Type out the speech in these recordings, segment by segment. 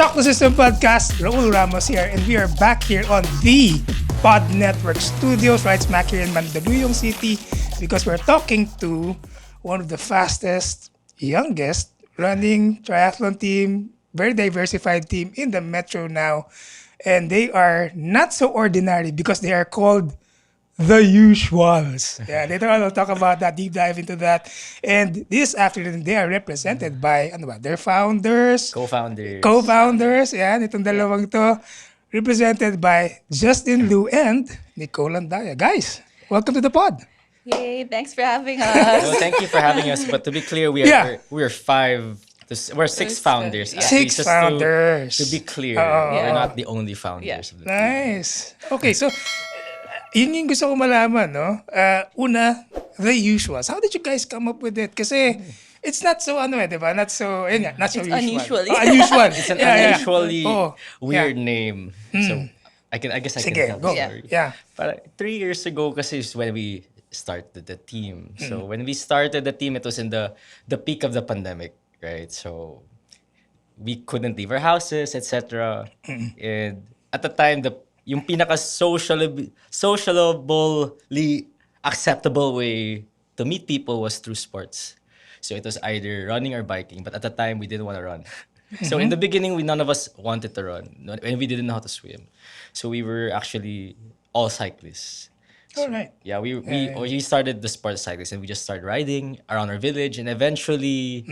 Shock the System podcast. Raul Ramos here, and we are back here on the Pod Network Studios, right smack here in Mandaluyong City, because we're talking to one of the fastest, youngest running triathlon team, very diversified team in the Metro now. And they are not so ordinary because they are called the usuals. Yeah, later on we'll talk about that, deep dive into that. And this afternoon, they are represented by their founders, Co-founders. co-founders, yan, itong dalawang to, represented by Justin Liu and Nicole Andaya. Guys, welcome to the pod. Yay, thanks for having Well, us. thank you for having us. But to be clear, we're six founders. Yeah. actually, Six just founders. To be clear, Oo. we're not the only founders Yeah. of the team. Nice. Okay, so yun yung gusto ko malaman, no? Una, the usuals. How did you guys come up with it? Kasi it's not so diba? Not so, yun nga, not so It's usual. unusual. Unusual. It's an Yeah. unusually Oo. weird Yeah. name. So I guess I Sige, can tell go. the story. Yeah. But 3 years ago kasi is when we started the team. So when we started the team, it was in the peak of the pandemic, right? So we couldn't leave our houses, etc. And at the time, yung pinaka sociably acceptable way to meet people was through sports. So it was either running or biking. But at the time, we didn't want to run. So in the beginning, none of us wanted to run, and we didn't know how to swim. So we were actually all cyclists. All right. Yeah, we started the sports cyclists, and we just started riding around our village, and eventually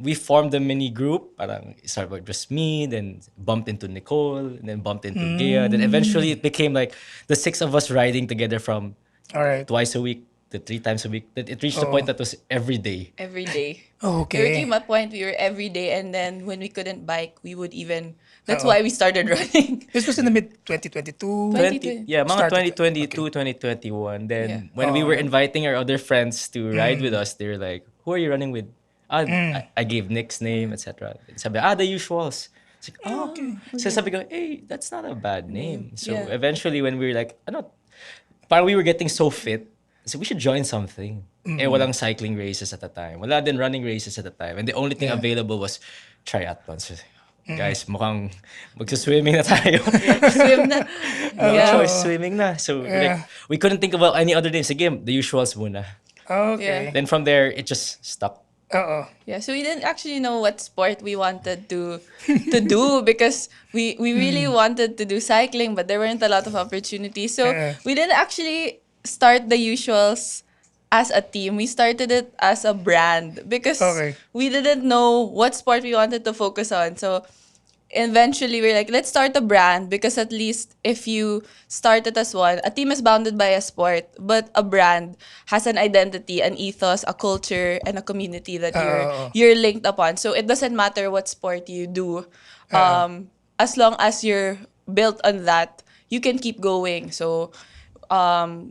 we formed a mini group. Parang started with just me, then bumped into Nicole, and then bumped into Gia. Then eventually it became like the six of us riding together from All right. twice a week to 3 times a week. That it reached the point that was every day. Every day. Okay. There came a point we were every day, and then when we couldn't bike, we would even. That's why we started running. This was in the mid-2022. 2020. Yeah, mga Started- 2022, 2021. Then Yeah. when we were inviting our other friends to ride with us, they were like, "Who are you running with?" I gave Nick's name, etc. Sabi, the usuals. It's like, okay. So sabi ko, hey, that's not a bad name. So Yeah. eventually when we were like, parang we were getting so fit, so we should join something. Walang cycling races at the time. Wala din running races at the time. And the only thing available was triathlon. So, guys, mukhang magsaswimming na tayo. Swim na. No Yeah. choice, swimming na. So like, we couldn't think about any other names. Sige, the usuals muna. Okay. Then from there, it just stuck. Oo. Yeah, so we didn't actually know what sport we wanted to do because we really wanted to do cycling, but there weren't a lot of opportunities. So we didn't actually start the usuals as a team. We started it as a brand because Okay. we didn't know what sport we wanted to focus on. So eventually we're like, let's start a brand because at least if you start it as one, a team is bounded by a sport, but a brand has an identity, an ethos, a culture, and a community that you're linked upon. So it doesn't matter what sport you do, as long as you're built on that, you can keep going. So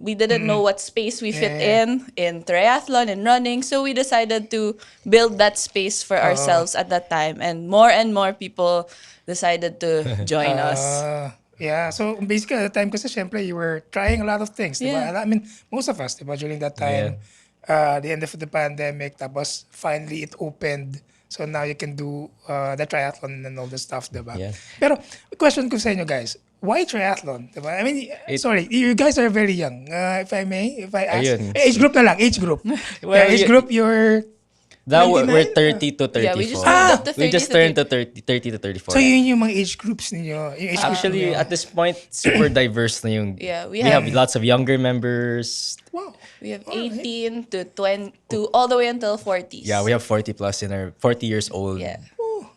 we didn't know what space we fit in triathlon and running, so we decided to build that space for ourselves at that time, and more people decided to join us. Yeah, so basically at the time kasi syempre you were trying a lot of things, diba? Yeah. I mean, most of us, diba, during that time, the end of the pandemic, tapos finally it opened. So now you can do the triathlon and all the stuff, diba? Yeah. Pero, question ko sa inyo guys, why triathlon? Diba? I mean, sorry, you guys are very young. If I may, if I ask. Ayun. Age group na lang, age group. Well, age group, you're... Now 29? we're 30 to 34. Yeah, we just turned up to 30 We just to turned to 30 to 34. So yun yung mga age groups ninyo. Yung age group Actually, ninyo. at this point, super diverse na yung... Yeah, we we have have- lots of younger members. Wow. We have 18 to 20 to all the way until 40s. Yeah, we have 40 plus in our 40 years old. Yeah.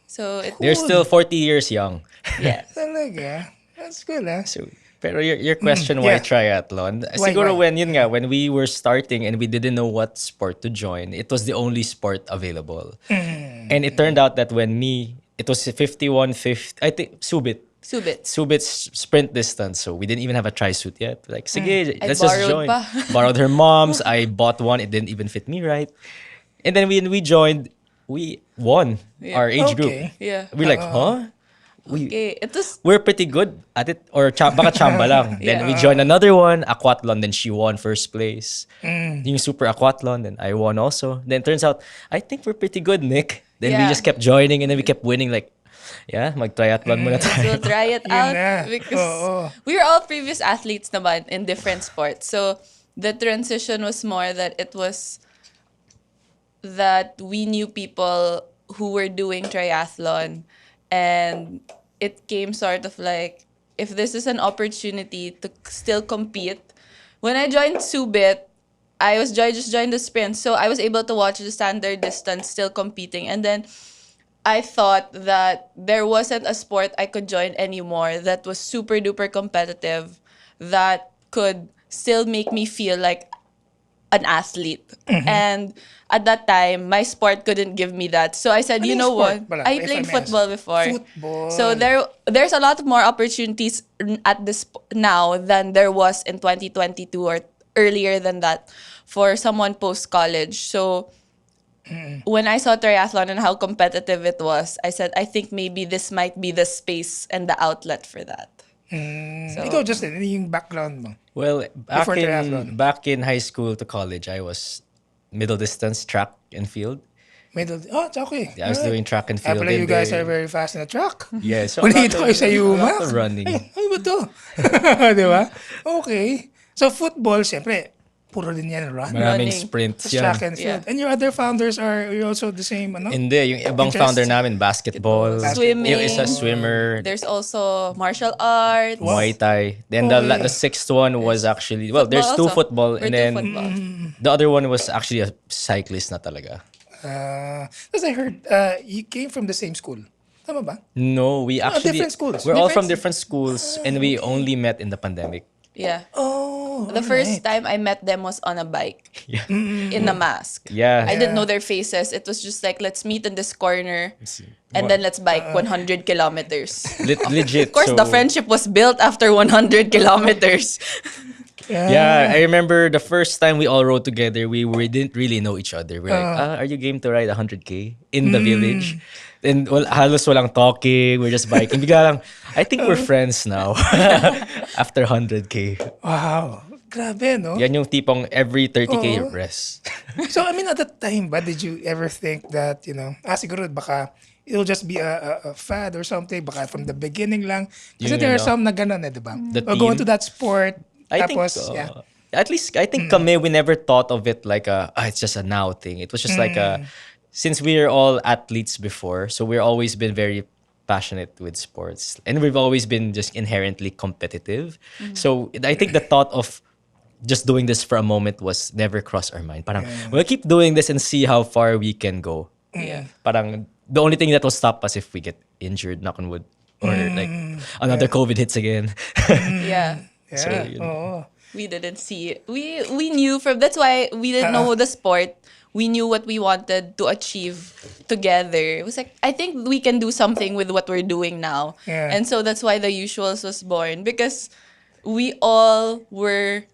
So it, They're still 40 years young. yeah. Talaga. That's good, ah. So, pero your question, why yeah. triathlon? Why, Siguro why? when we were starting and we didn't know what sport to join, it was the only sport available. And it turned out that it was 51-50, I think, Subit. Subit's sprint distance. So we didn't even have a tri-suit yet. Like, sige, I let's just borrowed join. pa. Borrowed her mom's. I bought one. It didn't even fit me right. And then when we joined, we won our age group. Okay. Yeah. We're like, huh? Okay. It was We're pretty good at it. Or baka chamba lang. Then Yeah. we joined another one, aquathlon. Then she won first place. Yung super aquathlon. Then I won also. Then turns out, I think we're pretty good, Nick. Then we Yeah. just kept joining and then we kept winning like Yeah, mag-triathlon muna So tayo. we'll try it Yun out na. because Oo. we were all previous athletes naman in different sports. So the transition was more that it was that we knew people who were doing triathlon, and it came sort of like, if this is an opportunity to still compete. When I joined Subit, just joined the sprint, so I was able to watch the standard distance still competing, and then I thought that there wasn't a sport I could join anymore that was super duper competitive, that could still make me feel like an athlete. And at that time, my sport couldn't give me that. So I said, Ano you yung know sport what? pala, I if I played may ask? football before. So Football. there's a lot more opportunities at this now than there was in 2022 or earlier than that for someone post college. So when I saw triathlon and how competitive it was, I said, I think maybe this might be the space and the outlet for that. So, Ikaw, Justin, ano yung background mo? Well, Before triathlon. back in high school to college, I was middle distance track and field. Middle. Oh, it's okay. I was doing track and Kaya field. pala you and guys then- are very fast in the track. Yeah, so Kung nakita kayo sa a Yuma. lot of running. Ay, ano ba to? Di ba? Okay. So, football, siyempre, puro din yan run. Maraming Running. sprints Tapos yan. track and field. Yeah. And your other founders are also the same, ano? Hindi, yung ibang Interest? founder namin, basketball. Swimming. Yung isa swimmer, there's also martial arts. Muay Thai. Then Okay. the sixth one was actually, well, there's two also. football. We're And two then football. the other one was actually a cyclist na talaga. Because I heard you came from the same school. Tama ba? No, we actually, different schools. we're all from Different- different schools and we only met in the pandemic. Yeah. Oh, The first time I met them was on a bike Yeah. in a mask. Yeah. I didn't know their faces. It was just like, let's meet in this corner and then let's bike 100 kilometers. Legit. Of course, the friendship was built after 100 kilometers. Yeah, I remember the first time we all rode together, we didn't really know each other. We're like, are you game to ride 100K in the village? And halos walang talking, we're just biking. Bigla lang, I think we're friends now. After 100K. Wow. Grabe, no? Yan yung tipong every 30K Oo. rest. So, I mean, at that time, but did you ever think that, siguro baka it'll just be a fad or something, baka from the beginning lang. Kasi Yun, there are no? some na ganun di ba? The Or going team? to that sport, I think, tapos, yeah. at least, I think kami, we never thought of it like it's just a now thing. It was just like since we are all athletes before, so we're always been very passionate with sports. And we've always been just inherently competitive. So I think the thought of just doing this for a moment was never crossed our mind. Parang, we'll keep doing this and see how far we can go. Yeah. Parang, the only thing that will stop us if we get injured, knock on wood, or like another COVID hits again. Yeah. Yeah. So, yun. Oo. We didn't see it. We knew from, that's why we didn't know the sport. We knew what we wanted to achieve together. It was like, I think we can do something with what we're doing now. Yeah. And so that's why the Usuals was born, because we all were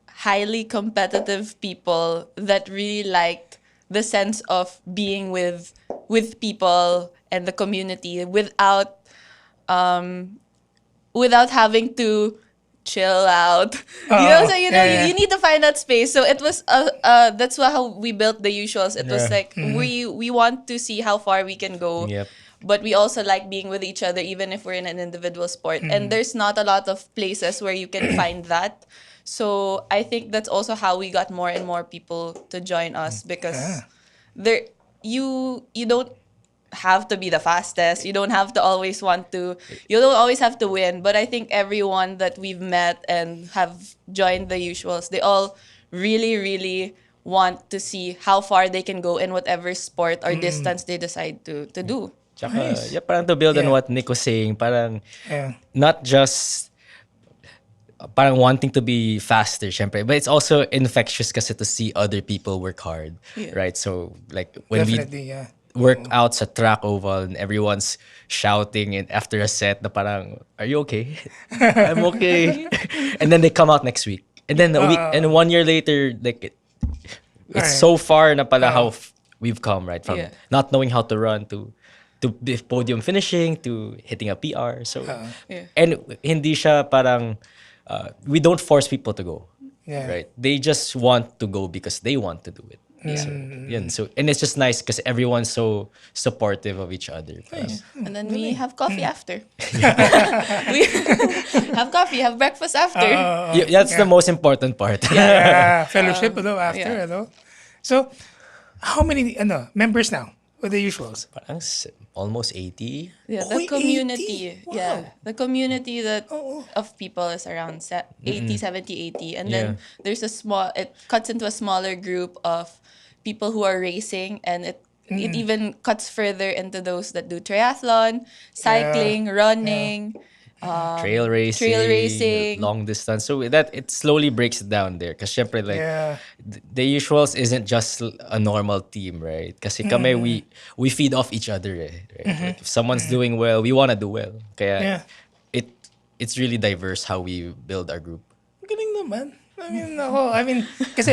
highly competitive people that really liked the sense of being with people and the community without having to chill out. So you need to find that space. So it was that's how we built the Usuals. It was Yeah. like we want to see how far we can go. Yep. But we also like being with each other even if we're in an individual sport. And there's not a lot of places where you can find that. So I think that's also how we got more and more people to join us, because there you don't have to be the fastest. You don't have to always you don't always have to win. But I think everyone that we've met and have joined the Usuals, they all really, really want to see how far they can go in whatever sport or distance they decide to do. Tsaka, yeah, parang to build on Yeah. what Nick was saying, parang Yeah. not just parang wanting to be faster, syempre, but it's also infectious kasi to see other people work hard, Yeah. right? So like when Definitely, yeah. we work out sa track oval and everyone's shouting and after a set na parang, are you okay? I'm okay. And then they come out next week. And then a week and 1 year later, like it's Alright. so far na pala how we've come, right? From Yeah. not knowing how to run to the podium finishing to hitting a PR. So Yeah. and hindi siya parang we don't force people to go. Yeah. Right? They just want to go because they want to do it. So, yun. So, and it's just nice because everyone's so supportive of each other. And then we have coffee after. We have coffee, have breakfast after. That's the most important part. Yeah, fellowship, after, yeah. So, how many, members now? What are the usuals? Parang almost 80. Yeah, Oy, the community. 80? Wow. Yeah, the community that of people is around 80, 70, 80. And then there's it cuts into a smaller group of people who are racing, and it even cuts further into those that do triathlon, cycling, running, Trail racing, long distance. So that it slowly breaks it down there. Because syempre, like, Yeah. the usuals isn't just a normal team, right? Kasi kami, we feed off each other, eh, right? Like, if someone's doing well, we want to do well. Kaya Yeah. it's really diverse how we build our group. Galing naman. Kasi,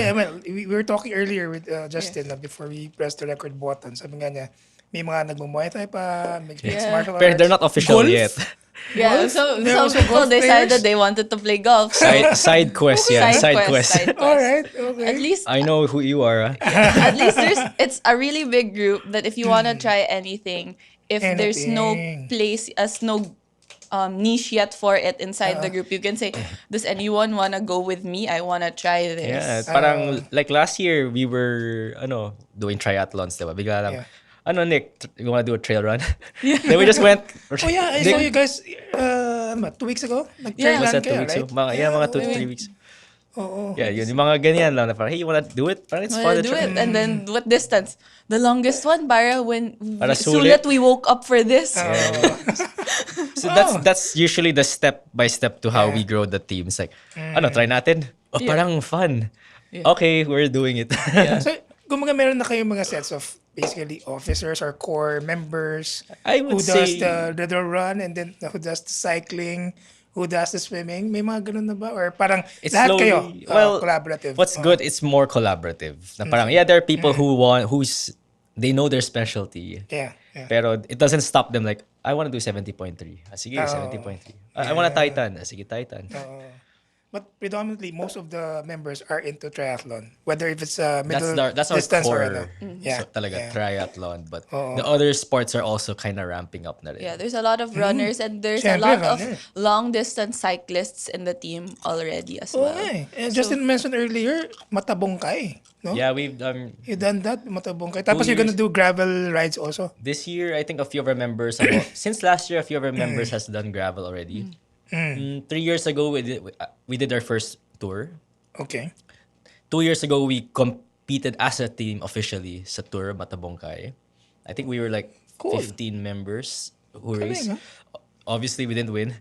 we were talking earlier with Justin before we pressed the record button. Sabi nga niya, may mga nagmumuay tayo pa, mixed martial arts. But they're not official Golf? yet. Yeah, Golf? so There some also people golf decided players? they wanted to play golf. So Side quest, yeah. Side quest. All right, okay. At least I know who you are. at least it's a really big group that if you want to try anything, if there's no Anything. place as no niche yet for it inside the group, you can say, does anyone want to go with me? I want to try this. Yeah, parang like last year we were doing triathlons, diba? Bigla lang, Yeah. Nick, you want to do a trail run? Then we just went. Oh yeah, I saw you guys 2 weeks ago. Yeah. Was Nag-trail that 2 kayo, weeks right? ago? Mga 2 3 weeks. Oo. Yeah, yun. Yung mga ganyan lang na parang, hey, you wanna do it? Parang it's fun Wanna to do try. it, and then what distance? The longest one, para Para sulit sulit. we woke up for this. So that's usually the step by step to how we grow the team. It's like, try natin. Oh, Yeah. parang fun. Okay, we're doing it. So, kumbaga meron na kayong mga sets of basically officers or core members I would who does say- the run and then who does the cycling, who does the swimming. May mga ganun na ba? Or parang It's lahat kayo well, collaborative? What's good, it's more collaborative. Na parang, there are people they know their specialty. Yeah. Yeah. Pero it doesn't stop them like, I want to do 70.3. Sige, 70.3. I want to Titan. Sige, Titan. But predominantly, most of the members are into triathlon. Whether if it's middle That's our distance or core. Yeah. So, talaga, yeah. triathlon. But the other sports are also kind of ramping up na rin. Yeah, there's a lot of runners and there's a Siyempre, lot of runner. long distance cyclists in the team already as Oo well. nga eh. And Justin mentioned earlier, matabong ka eh. No? Yeah, we've You done that, matabong ka. Tapos you're gonna years. do gravel rides also. this year, I think a few of our members, since last year, a few of our members has done gravel already. 3 years ago, we did our first tour. Okay. 2 years ago, we competed as a team officially sa tour Matabongkay. I think we were like Cool. 15 members who Galing, raced. ah. Obviously, we didn't win,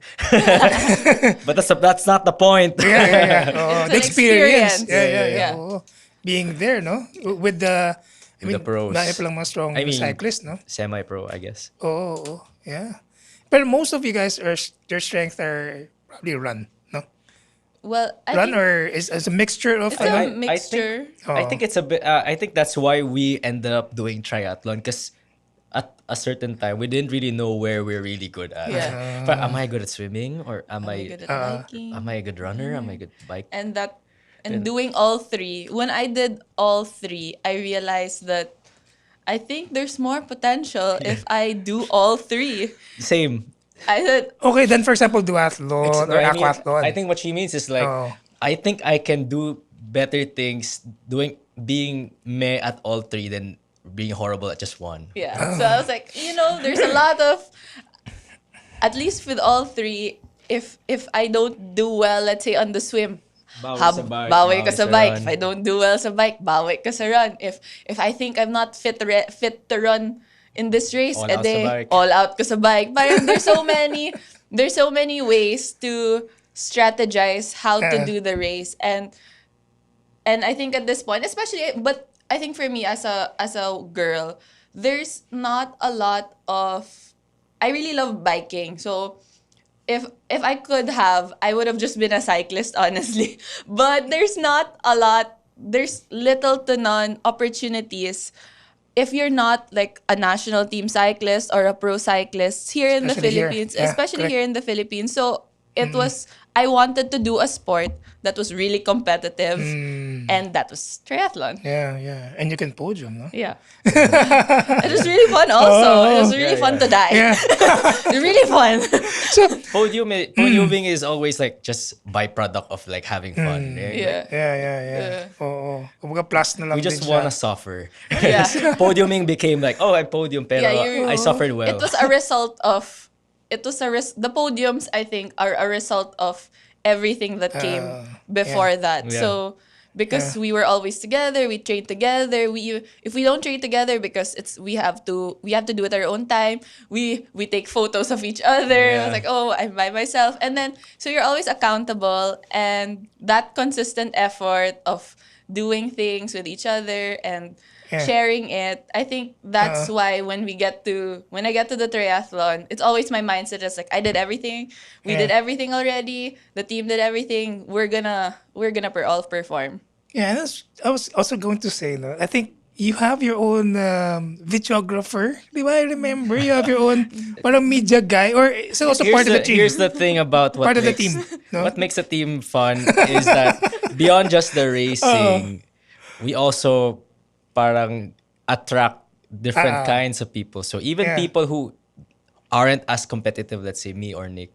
but that's not the point. Yeah. Oh, It's the an experience. experience. Yeah. Yeah. Oo. Being there, no? With the, With the pros. Dahil palang mga strong I mean, cyclists, no? Semi-pro, I guess. Oo. Yeah. But most of you guys their strength are probably run, no? Well, I Run think or is a mixture of it's ano? a mixture. I think it's a bit. I think that's why we ended up doing triathlon because at a certain time we didn't really know where we're really good at. Yeah. But am I good at swimming or am Are I? we good at biking? Am I a good runner? Am I good bike? And doing all three. When I did all three, I realized that I think there's more potential if I do all three. Same. I said, Okay, then for example, duathlon or No, I mean, aquathlon. I think what she means is like Oh. I think I can do better things being meh at all three than being horrible at just one. yeah. So I was like, there's a lot of, at least with all three, if I don't do well, let's say on the swim, bawi ka sa bike. If I don't do well sa bike, bawi ka sa run. If I think I'm not fit to run in this race, All out sa bike. all out ka sa bike. Parang there's so many ways to strategize how to do the race, and I think at this point, especially, but I think for me as a girl, there's not a lot of. I really love biking, so if I could have, I would have just been a cyclist, honestly. But there's not a lot. There's little to none opportunities if you're not like a national team cyclist or a pro cyclist here in the Especially here. Philippines, Yeah, especially correct. here in the Philippines. So it was, I wanted to do a sport that was really competitive, and that was triathlon. Yeah. And you can podium, no? Yeah. It was really fun also. It was really Yeah, fun yeah. to die. Yeah. Really fun. So, Podiuming is always like just byproduct of like having fun. Right? Yeah. yeah. Oo. Kumbaga plus na lang We just din wanna siya. suffer. Yeah. Podiuming became like, oh, I podium, pero Yeah, you- I suffered well. It was a result of, the podiums, I think, are a result of everything that came before that. Yeah. So because Yeah. we were always together, we trained together. If we don't train together because we have to do it our own time. We take photos of each other. Yeah. I was like, oh, I'm by myself, and then so you're always accountable, and that consistent effort of doing things with each other and Yeah. sharing it. I think that's why when I get to the triathlon, it's always my mindset is like, I did everything. We did Yeah. everything already. The team did everything. We're gonna all perform. Yeah, and I was also going to say, no, I think you have your own videographer. Di ba? I remember you have your own parang media guy or it's also part of the team. Here's the thing about what Part of the makes team, no? what makes a team fun is that beyond just the racing, we also parang attract different kinds of people. So even Yeah. people who aren't as competitive, let's say me or Nick,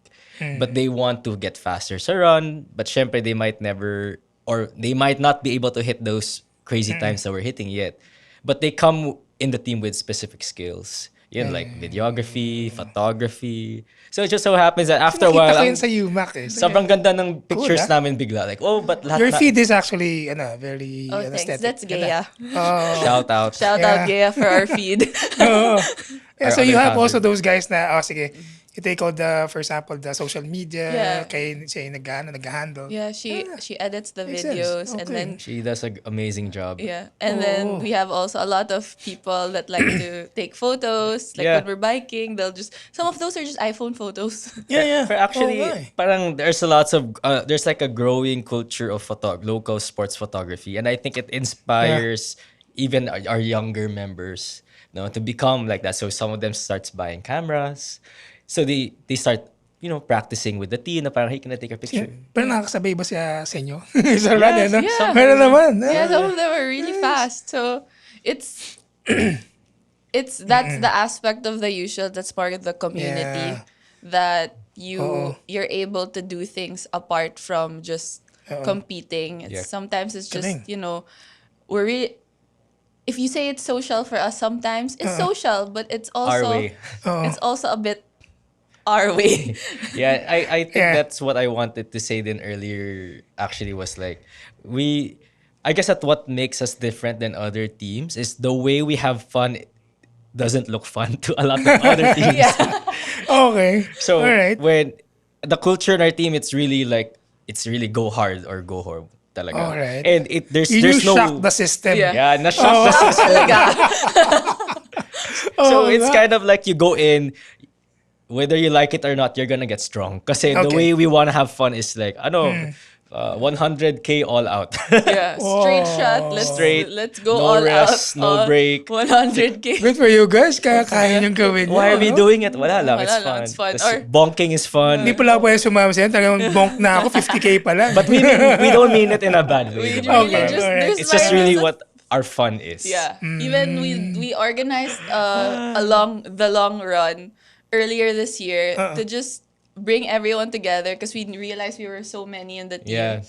but they want to get faster sa run, but syempre they might never or they might not be able to hit those crazy times that we're hitting yet. But they come in the team with specific skills. Yun, like videography, photography. So it just so happens that after a Nakita while, ko ang yun sa UMAC eh. sobrang ganda ng pictures ah. namin bigla. Like, oh, but lahat Your na- feed is actually very Oh, thanks. aesthetic. That's Gaya. Shout out. Shout Yeah. out Gaya for our feed. Yeah, Our so you other have also founder. those guys na, sige, you take out for example, the social media, Yeah. siya yung nag-handle. Yeah, she edits the Makes sense. videos, and Okay. then She does an amazing job. yeah, and then we have also a lot of people that like to take photos. Like Yeah. when we're biking, some of those are just iPhone photos. Yeah. For actually, Oo nga eh. parang there's like a growing culture of local sports photography, and I think it inspires even our younger members, to become like that. So some of them starts buying cameras, so they start practicing with the team. Na parang, hey, can I take a picture? Pero nakakasabay ba siya sa inyo? Sa run, Yes, no? yeah. Meron naman. Yeah, some of them are really fast. So it's that's the aspect of the usual that's part of the community, Yeah. that Oo. you're able to do things apart from just competing. Yeah. Sometimes it's just Galing. if you say it's social for us, sometimes it's social, but it's also Our way. it's also a bit our way. Yeah, I think Yeah. that's what I wanted to say then earlier. Actually, was like I guess that what makes us different than other teams is the way we have fun doesn't look fun to a lot of other teams. Okay. So alright. when the culture in our team, it's really go hard or go home talaga. Alright. And there's You no shock the system. Yeah. yeah, na-shock the system. Talaga. So Oo it's nga. kind of like you go in, whether you like it or not, you're gonna get strong. Kasi the Okay. way we wanna have fun is like, 100K all out. Yeah, straight shot. Straight, Let's go no all rest, out. no on break. 100K. Good for you guys. Kaya niyong gawin Why are we no? doing it? Wala lang, Wala it's lang, fun. it's fun. Tas Or- bonking is fun. Hindi pala ako sumama sa'yo. Talagang bonk na ako. 50K pa lang. But we don't mean it in a bad We way. diba? really Okay, just alright. there's It's just like- really what our fun is. Yeah. Even we organized the long run earlier this year to just bring everyone together because we realized we were so many in the team. Yeah.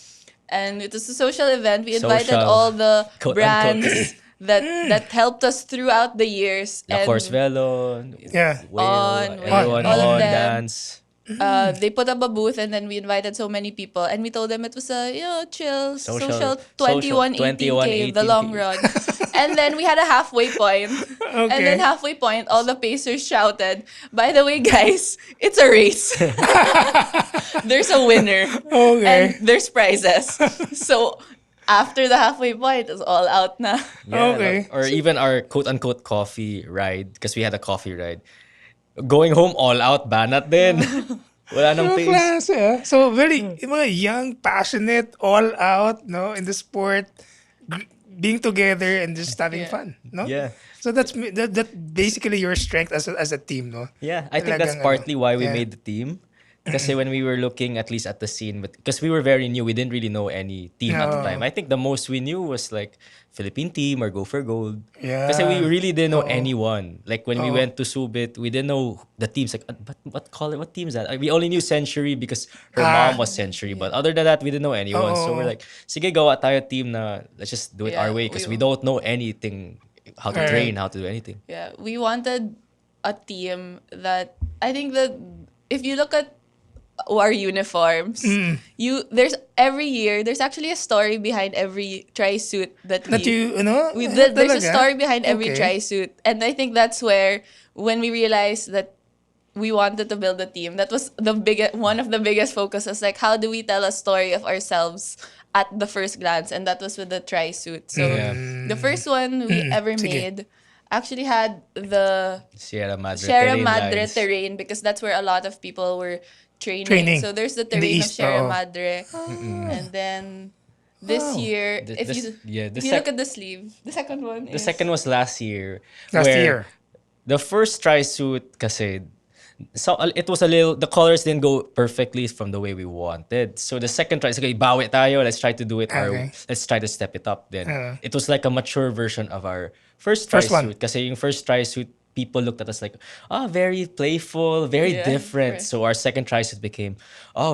And it was a social event. We invited Social. all the Quote, brands that helped us throughout the years. La And Course Velo, Yeah. On, everyone all of on, them. dance. they put up a booth, and then we invited so many people, and we told them it was a chill social 21-18K, the long run. And then we had a halfway point. And then halfway point, all the pacers shouted, "By the way, guys, it's a race. There's a winner. Okay. And there's prizes." So after the halfway point, it's all out na. Yeah, Okay. or even our quote-unquote coffee ride, because we had a coffee ride. Going home all out, banat din. Wala nang Mga pace. klase, ah. So, mga young, passionate, all out, no, in the sport, being together and just having fun, no? Yeah. So that basically your strength as a team, no? Yeah, I think that's Talagang, partly why we yeah. made the team. Kasi when we were looking at least at the scene, but because we were very new, we didn't really know any team at the time. I think the most we knew was like Philippine team or Go for Gold. Kasi we Yeah. really didn't know Oo. anyone. Like when we Oo. went to Subit, we didn't know the teams. Like, what team is that? Like, we only knew Century because her Ah. mom was Century. But other than that, we didn't know anyone. So we're Oo. like, sige, gawa tayo team na let's just do it Yeah, our way because we- we don't know anything, how to Alright. train, how to do anything. Yeah, we wanted a team that I think that if you look at our uniforms, there's every year there's actually a story behind every tri suit that That you, we did. There's a talaga? story behind every Okay. tri suit, and I think that's where when we realized that we wanted to build a team, that was one of the biggest focuses. Like, how do we tell a story of ourselves at the first glance? And that was with the tri suit. So Yeah. the first one we ever Sige. made actually had the Sierra Madre Sierra terrain Madre lines. terrain because that's where a lot of people were training. Training. So there's the In the terrain of east, Sierra oo. Madre. And then this Wow. year, The- if the you, s- yeah, the if you sec- look at the sleeve, the second one The is... second was last year. Last where year. The first tri-suit kasi, so it was a little, the colors didn't go perfectly from the way we wanted. So the second try, okay, bawi tayo, let's try to do it Okay. let's try to step it up then. Uh. It was like a mature version of our first First one. tri-suit. Kasi yung first tri-suit, people looked at us like, very playful, very Yeah, different. right. So our second tri-suit became,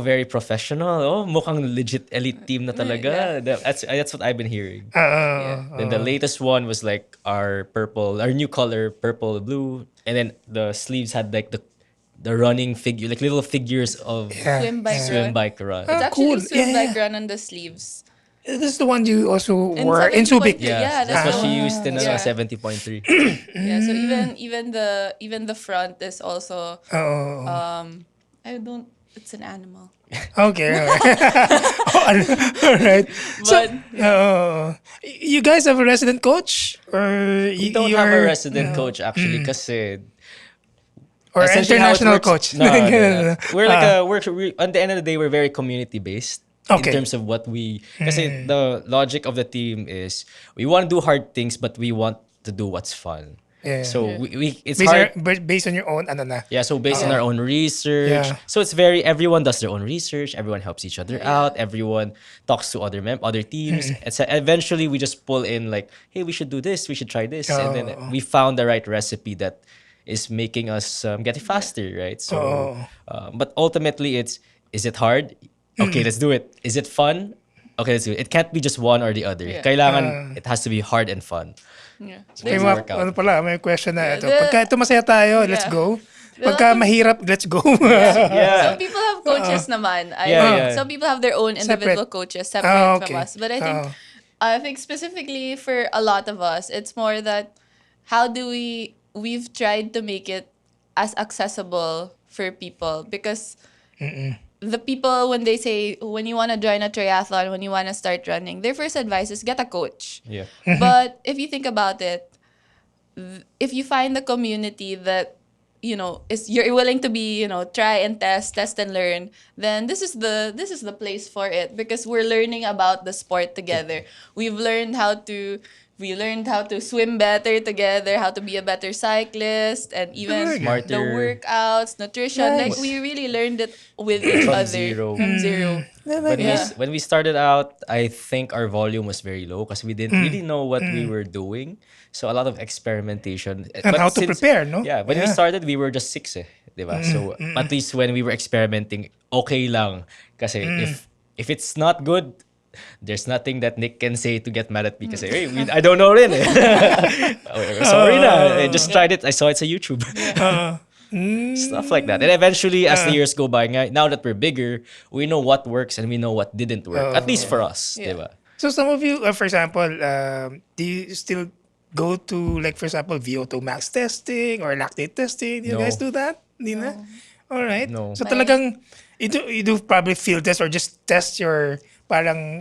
very professional. Mukhang legit elite team na talaga. Yeah. That's what I've been hearing. Yeah. Then the latest one was like our new color, purple, blue, and then the sleeves had like the running figure, like little figures of Yeah. swim bike run. It's Ah, actually cool. swim Yeah. bike run on the sleeves. This is the one you also wore in 70.3. Subic. Yeah, Yeah, that's what the she one. used in Yeah. 70.3. Yeah, so even the front is also Oh. I don't it's an animal. Okay. All right. So, But you guys have a resident coach, or We don't have a resident coach actually, kasi or essentially how it international works- coach? No, no, no. We're like we're at the end of the day, we're very community based. Okay. In terms of what we, kasi the logic of the team is we want to do hard things, but we want to do what's fun. Yeah. So it's based, hard. based on your own, ano na. Yeah, so based on our own research. Yeah. So it's everyone does their own research, everyone helps each other out, everyone talks to other teams. And so eventually we just pull in like, hey, we should do this, we should try this. And then we found the right recipe that is making us get faster, right? So, but ultimately is it hard? Okay, let's do it. Is it fun? Okay, let's do it. It can't be just one or the other. Yeah. Kailangan, it has to be hard and fun. yeah. Okay, There's ma- a- workout. ano pala, may question na ito. the- Pagka ito masaya tayo, let's Yeah. go. Pagka mahirap, let's go. Yeah. Some people have coaches naman. Yeah. Some people have their own individual Separate. coaches separate Okay. from us. But I think specifically for a lot of us, it's more that how do we've tried to make it as accessible for people because the people when you want to join a triathlon, when you want to start running, their first advice is get a coach. Yeah. But if you think about it, if you find the community that is you're willing to be try and test and learn, then this is the place for it because we're learning about the sport together. We learned how to swim better together, how to be a better cyclist, and even Smarter. the workouts, nutrition. Nice. Like we really learned it with each other zero. from zero. When we started out, I think our volume was very low because we didn't really know what we were doing. So a lot of experimentation. And how to prepare, no? Yeah, when we Yeah. started, we were just six diba? So at least when we were experimenting, okay lang. Kasi if it's not good, there's nothing that Nick can say to get mad at me kasi, hey, I don't know rin eh. Sorry na. I just tried it. I saw it's a YouTube. Stuff like that. And eventually, as the years go by, now that we're bigger, we know what works and we know what didn't work. At least for us. Yeah. Diba? So some of you, for example, do you still go to, like, for example, VO2 max testing or lactate testing? Do you No. guys do that? Hindi na? All right. No. So talagang, you do probably field test or just test your parang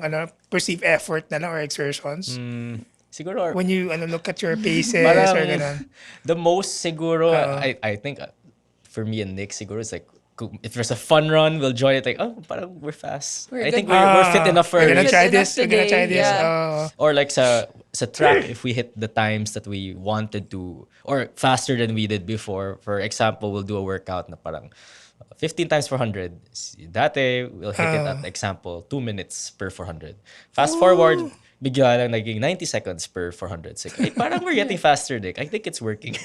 perceived effort na lang or exertions Siguro, when you look at your paces parang or ganun. the most siguro, I think for me and Nick, siguro it's like, if there's a fun run, we'll join it like, parang we're fast. We're I think good. we're fit enough for We're gonna it. try enough this. We're gonna try today, this. yeah. Or like sa track, if we hit the times that we wanted to, or faster than we did before. For example, we'll do a workout na parang 15 times 400. Dati, we'll hit it at example, 2 minutes per 400. Fast forward, bigla lang naging 90 seconds per 400. It's like, ay, parang we're getting faster, Dick. I think it's working.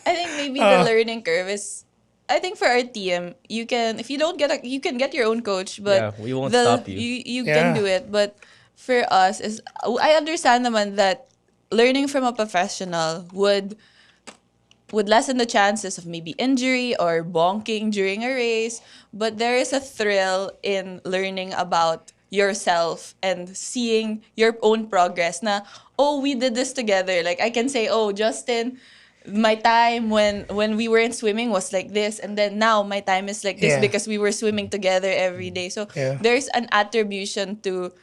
I think maybe the learning curve is. I think for our team, you can if you don't get you can get your own coach, but Yeah, we won't stop you. You Yeah. can do it. But for us, is I understand naman that learning from a professional would lessen the chances of maybe injury or bonking during a race. But there is a thrill in learning about yourself and seeing your own progress na, oh, we did this together. Like I can say, oh, Justin, my time when we were in swimming was like this, and then now my time is like this Yeah. because we were swimming together every day. So Yeah. there's an attribution to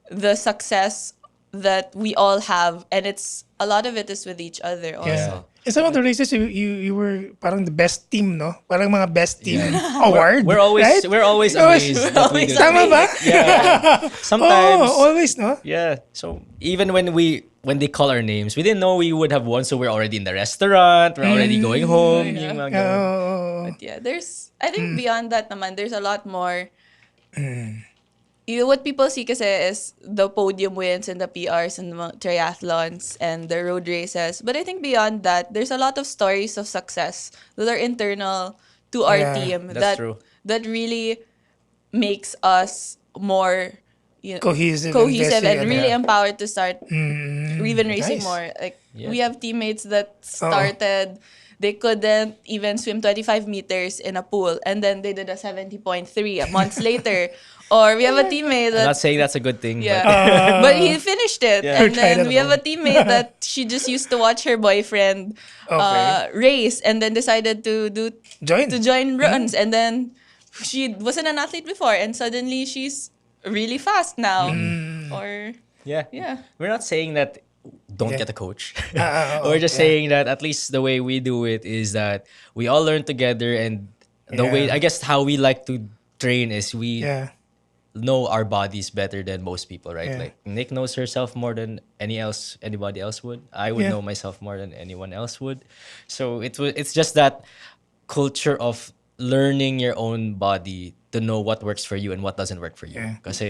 the success that we all have, and it's a lot of it is with each other also. Yeah. In some of the races, you were parang the best team, no? Parang mga best team award. We're always right? we're always Always- amazed that we always do. Tama ba? Yeah. Sometimes Oh, always, no? yeah. So even when they call our names, we didn't know we would have won, so we're already in the restaurant, we're already going home. Yeah. Yung mga ganun. Oh, But yeah, I think beyond that naman, there's a lot more. What people see kasi is the podium wins and the PRs and the mga triathlons and the road races. But I think beyond that, there's a lot of stories of success that are internal to our Yeah, team that's true. that really makes us more cohesive, cohesive investing, and really empowered to start even nice. racing more. Like Yeah. we have teammates that started, they couldn't even swim 25 meters in a pool, and then they did a 70.3 months later. Or we have a teammate I'm that not saying that's a good thing, yeah, but but he finished it, Yeah. and Tried then it we have a alone. teammate that she just used to watch her boyfriend Okay. race, and then decided to Join. runs, and then she wasn't an athlete before, and suddenly she's really fast now. Or yeah. Yeah. We're not saying that don't Yeah. get a coach. yeah. We're just saying that at least the way we do it is that we all learn together, and the way Yeah. I guess how we like to train is we Yeah. know our bodies better than most people, right? Yeah. Like Nick knows herself more than anybody else would. I would Yeah. know myself more than anyone else would. So it's just that culture of learning your own body to know what works for you and what doesn't work for you. Yeah. Because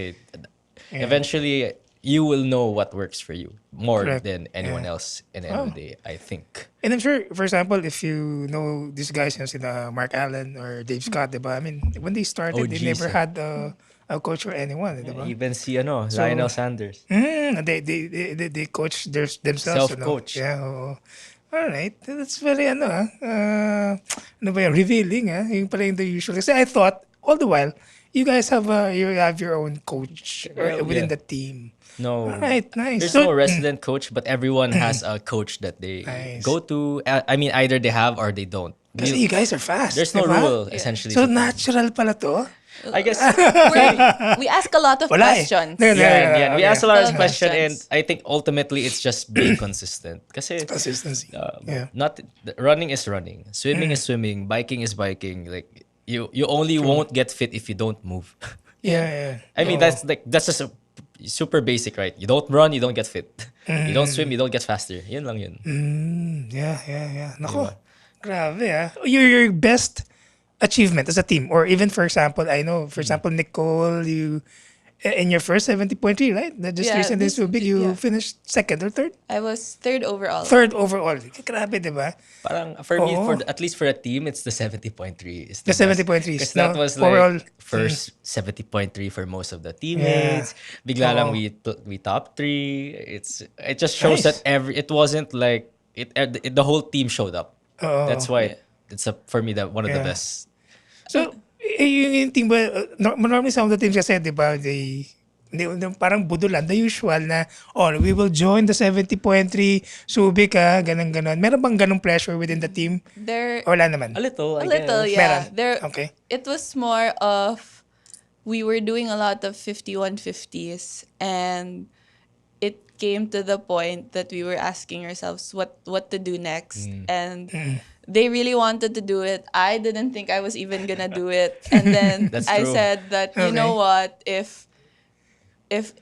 eventually you will know what works for you more Correct. than anyone Yeah. else in the end of the day, I think. And I'm sure, for example, if you know these guys, sila Mark Allen or Dave Scott, diba? I mean, when they started, they OGs, never eh. had a coach or anyone, diba? Even see Lionel Sanders. They coach themselves. Self-coach. Yeah. Oo. Alright. That's very, ano ba yan? Revealing, Yung pala yung the usual. Kasi I thought, all the while, you guys have your own coach Well, within yeah. the team. No. Alright, nice. There's So- no resident coach, but everyone has a coach that they Nice. go to. I mean, either they have or they don't. Kasi you guys are fast. There's no diba? rule, essentially. So to- natural pala to? I guess. we ask a lot of Wala eh. questions. Yeah. We okay. ask a lot of Still questions, and questions. I think ultimately it's just being consistent. Kasi Consistency. Yeah. not running is running, swimming is swimming, biking is biking. Like you only won't get fit if you don't move. Yeah. I mean, that's just a super basic, right? You don't run, you don't get fit. You don't swim, you don't get faster. Yun lang yun. Yeah. Nako. Grabe, Your best achievement as a team, or even, for example, I know, for example, Nicole, you in your first 70.3, right? That just Yeah, recently this- so big, you yeah. finished second or third? I was third overall. Third overall. Grabe, diba? Parang for me, Oo. at least for a team, it's the 70.3. Is The 70.3 Because is, that no? was like Overall, first 70.3 for most of the teammates. Bigla lang we top 3. It just shows Nice. that it wasn't like the whole team showed up. Oo. That's why it's for me one of the Yeah. best. So, yung team ba, normally some of the teams kasi, di ba, parang budulan, the usual na, we will join the 70.3, Subic ganon. Meron bang ganong pressure within the team? There O wala naman? A little, a I little, guess. yeah. Meron. There Okay. it was more of we were doing a lot of 5150s, and it came to the point that we were asking ourselves what to do next. And they really wanted to do it. I didn't think I was even gonna do it. And then That's I true. said that, you Okay. know what, if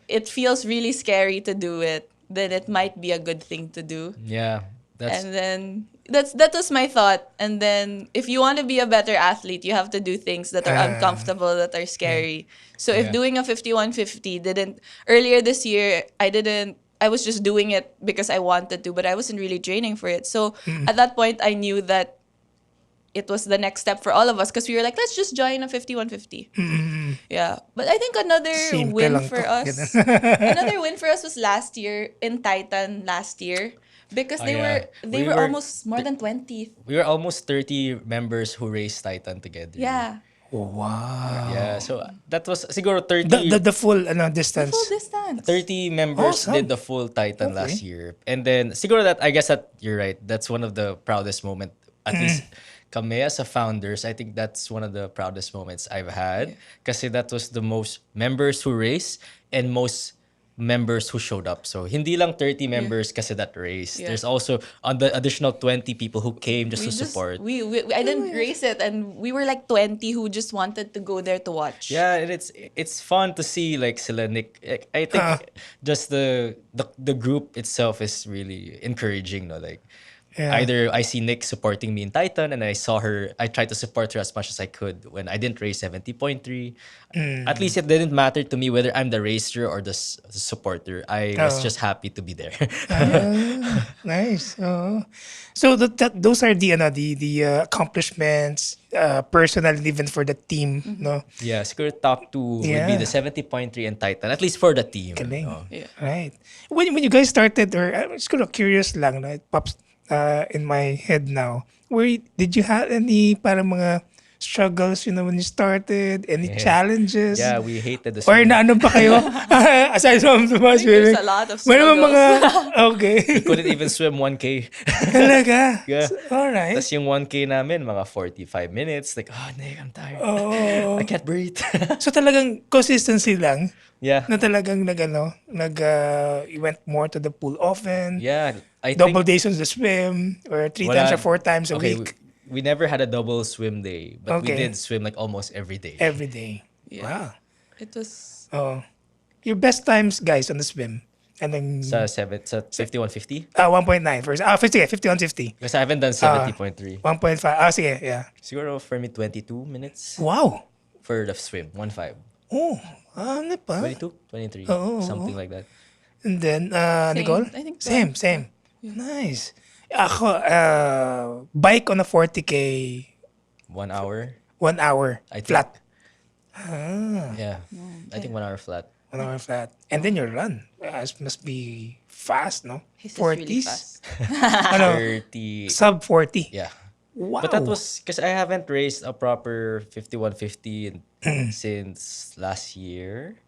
it feels really scary to do it, then it might be a good thing to do. Yeah, that's And then that was my thought. And then if you want to be a better athlete, you have to do things that are uncomfortable, that are scary. So if Yeah. doing a 5150 didn't earlier this year, I was just doing it because I wanted to, but I wasn't really training for it. So at that point I knew that it was the next step for all of us because we were like, let's just join a 5150. Yeah. But I think another Simple win lang for to. us, another win for us was last year in Titan last year because Oh, they yeah. were almost more than 20. We were almost 30 members who raced Titan together. Yeah. Wow. Yeah, so that was siguro The full The distance. full distance. 30 members Awesome. did the full Titan Okay. last year. And then siguro that I guess that you're right. That's one of the proudest moment. At least kami as a founders, I think that's one of the proudest moments I've had. Kasi that was the most members who raced and most members who showed up. So hindi lang 30 members kasi that race. Yeah. There's also on the additional 20 people who came just We to just support. we I didn't race it, and we were like 20 who just wanted to go there to watch. Yeah, and it's fun to see like sila Nick. I think just the group itself is really encouraging. No, like Yeah. either I see Nick supporting me in Titan, and I saw her. I tried to support her as much as I could when I didn't race 70.3. At least it didn't matter to me whether I'm the racer or the supporter. I was just happy to be there. Nice. So those are the accomplishments, personal and even for the team, no? Yeah, siguro top two would be Yeah. the 70.3 and Titan, at least for the team. Galing. no? Yeah. Right. When you guys started, or I'm just kind of curious lang, no? It pops in my head now. Did you have any parang mga struggles, when you started? Any challenges? Yeah, we hated the Or swim. naano pa kayo? Aside from the I think there's a lot of Meron bang mga, struggles. okay. Couldn't even swim 1K. Talaga? Yeah. Alright. Tapos yung 1K namin, mga 45 minutes. Like, oh, Nick, I'm tired. I can't breathe. So talagang consistency lang yeah. na talagang you went more to the pool often. Yeah. I Double think, days on the swim or three wala- times or 4 times a okay, week we never had a double swim day, but we Okay. did swim like almost every day. every day. Yeah. Wow. It was Oh. Your best times, guys, on the swim. And then Sa 5150? 1.9 first. 50, 51.50. Because I haven't done 70.3. 1.5. Sige, yeah. Siguro for me, 22 minutes Wow. for the swim. 1.5. Oh, ano pa? 22? 23? Oo, Something like that. And then, Nicole? I think Same. Nice. Ako, bike on a 40K, 1 hour. 1 hour, I think. flat. Yeah. I think 1 hour flat. 1 hour flat. And then your run must be fast, no? his is really 40s? fast. Ano, 30. sub 40. Yeah. Wow. But that was because I haven't raced a proper 5150 since last year.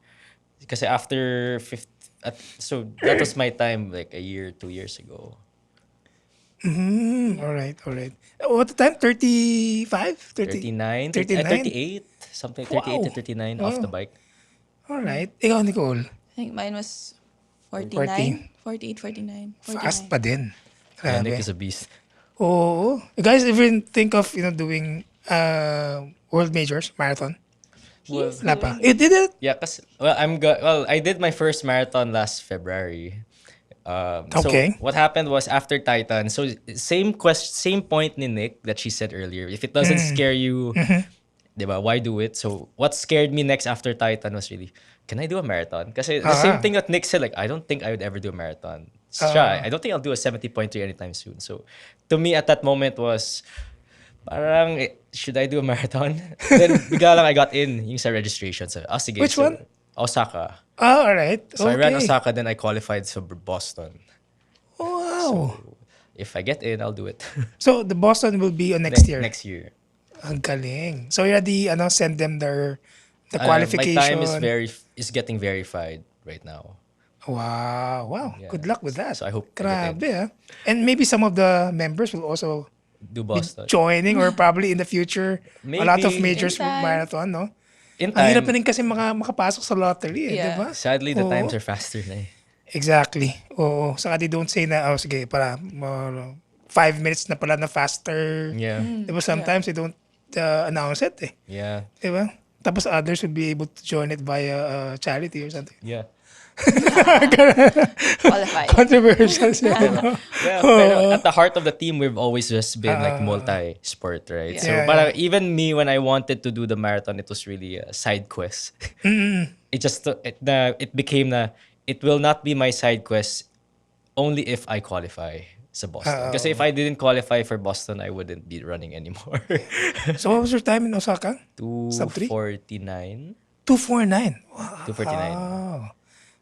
Because after 50, so that was my time like a year, 2 years ago. All right. What the time? 35? 39, 39? 38, something 38 to Wow. 39 off the bike. All right. Ikaw, Nicole, I think mine was 49, 48, 49, 49. fast pa din. Yeah, Nick Grabe. is a beast. Oh, you guys even think of, doing world majors, marathon? He's Wala pa. doing You did it? Yeah, cause I did my first marathon last February. Okay. So what happened was after Titan, so same point ni Nick that she said earlier. If it doesn't scare you, diba, why do it? So what scared me next after Titan was really, can I do a marathon? Kasi the same thing that Nick said, like, I don't think I would ever do a marathon. I don't think I'll do a 70.3 anytime soon. So to me at that moment was, parang, should I do a marathon? Then bigla lang I got in yung sa registration. So, sige. Which so, one? Osaka. Oh, all right. So I ran Okay. Osaka, then I qualified for Boston. Wow. If I get in, I'll do it. So the Boston will be on next year. Next year. Ang galing. So you already send them the My qualification. time is getting verified right now. Wow. Yeah. Good luck with that. So I hope to get Grabe, ah. And maybe some of the members will also Do be Boston. joining or probably in the future a lot of Maybe. majors In time. marathon, no? In Ang hirap na time, rin kasi makapasok sa lottery, Yeah. di ba? sadly, the Oo. times are faster na eh. Exactly. Oo. Saka they don't say na, sige, para 5 minutes na pala na faster. Yeah. Di ba? Sometimes they don't announce it eh. Yeah. Di ba? Tapos others would be able to join it via charity or something. Yeah. Qualify. Controversial siya. Well, pero at the heart of the team, we've always just been like multi-sport, right? Yeah. So, Yeah, parang yeah. even me, when I wanted to do the marathon, it was really a side quest. It just it became na it will not be my side quest only if I qualify sa Boston. Because if I didn't qualify for Boston, I wouldn't be running anymore. So what was your time in Osaka? Sub 3? 2:49. 2:49. Wow. 2:49.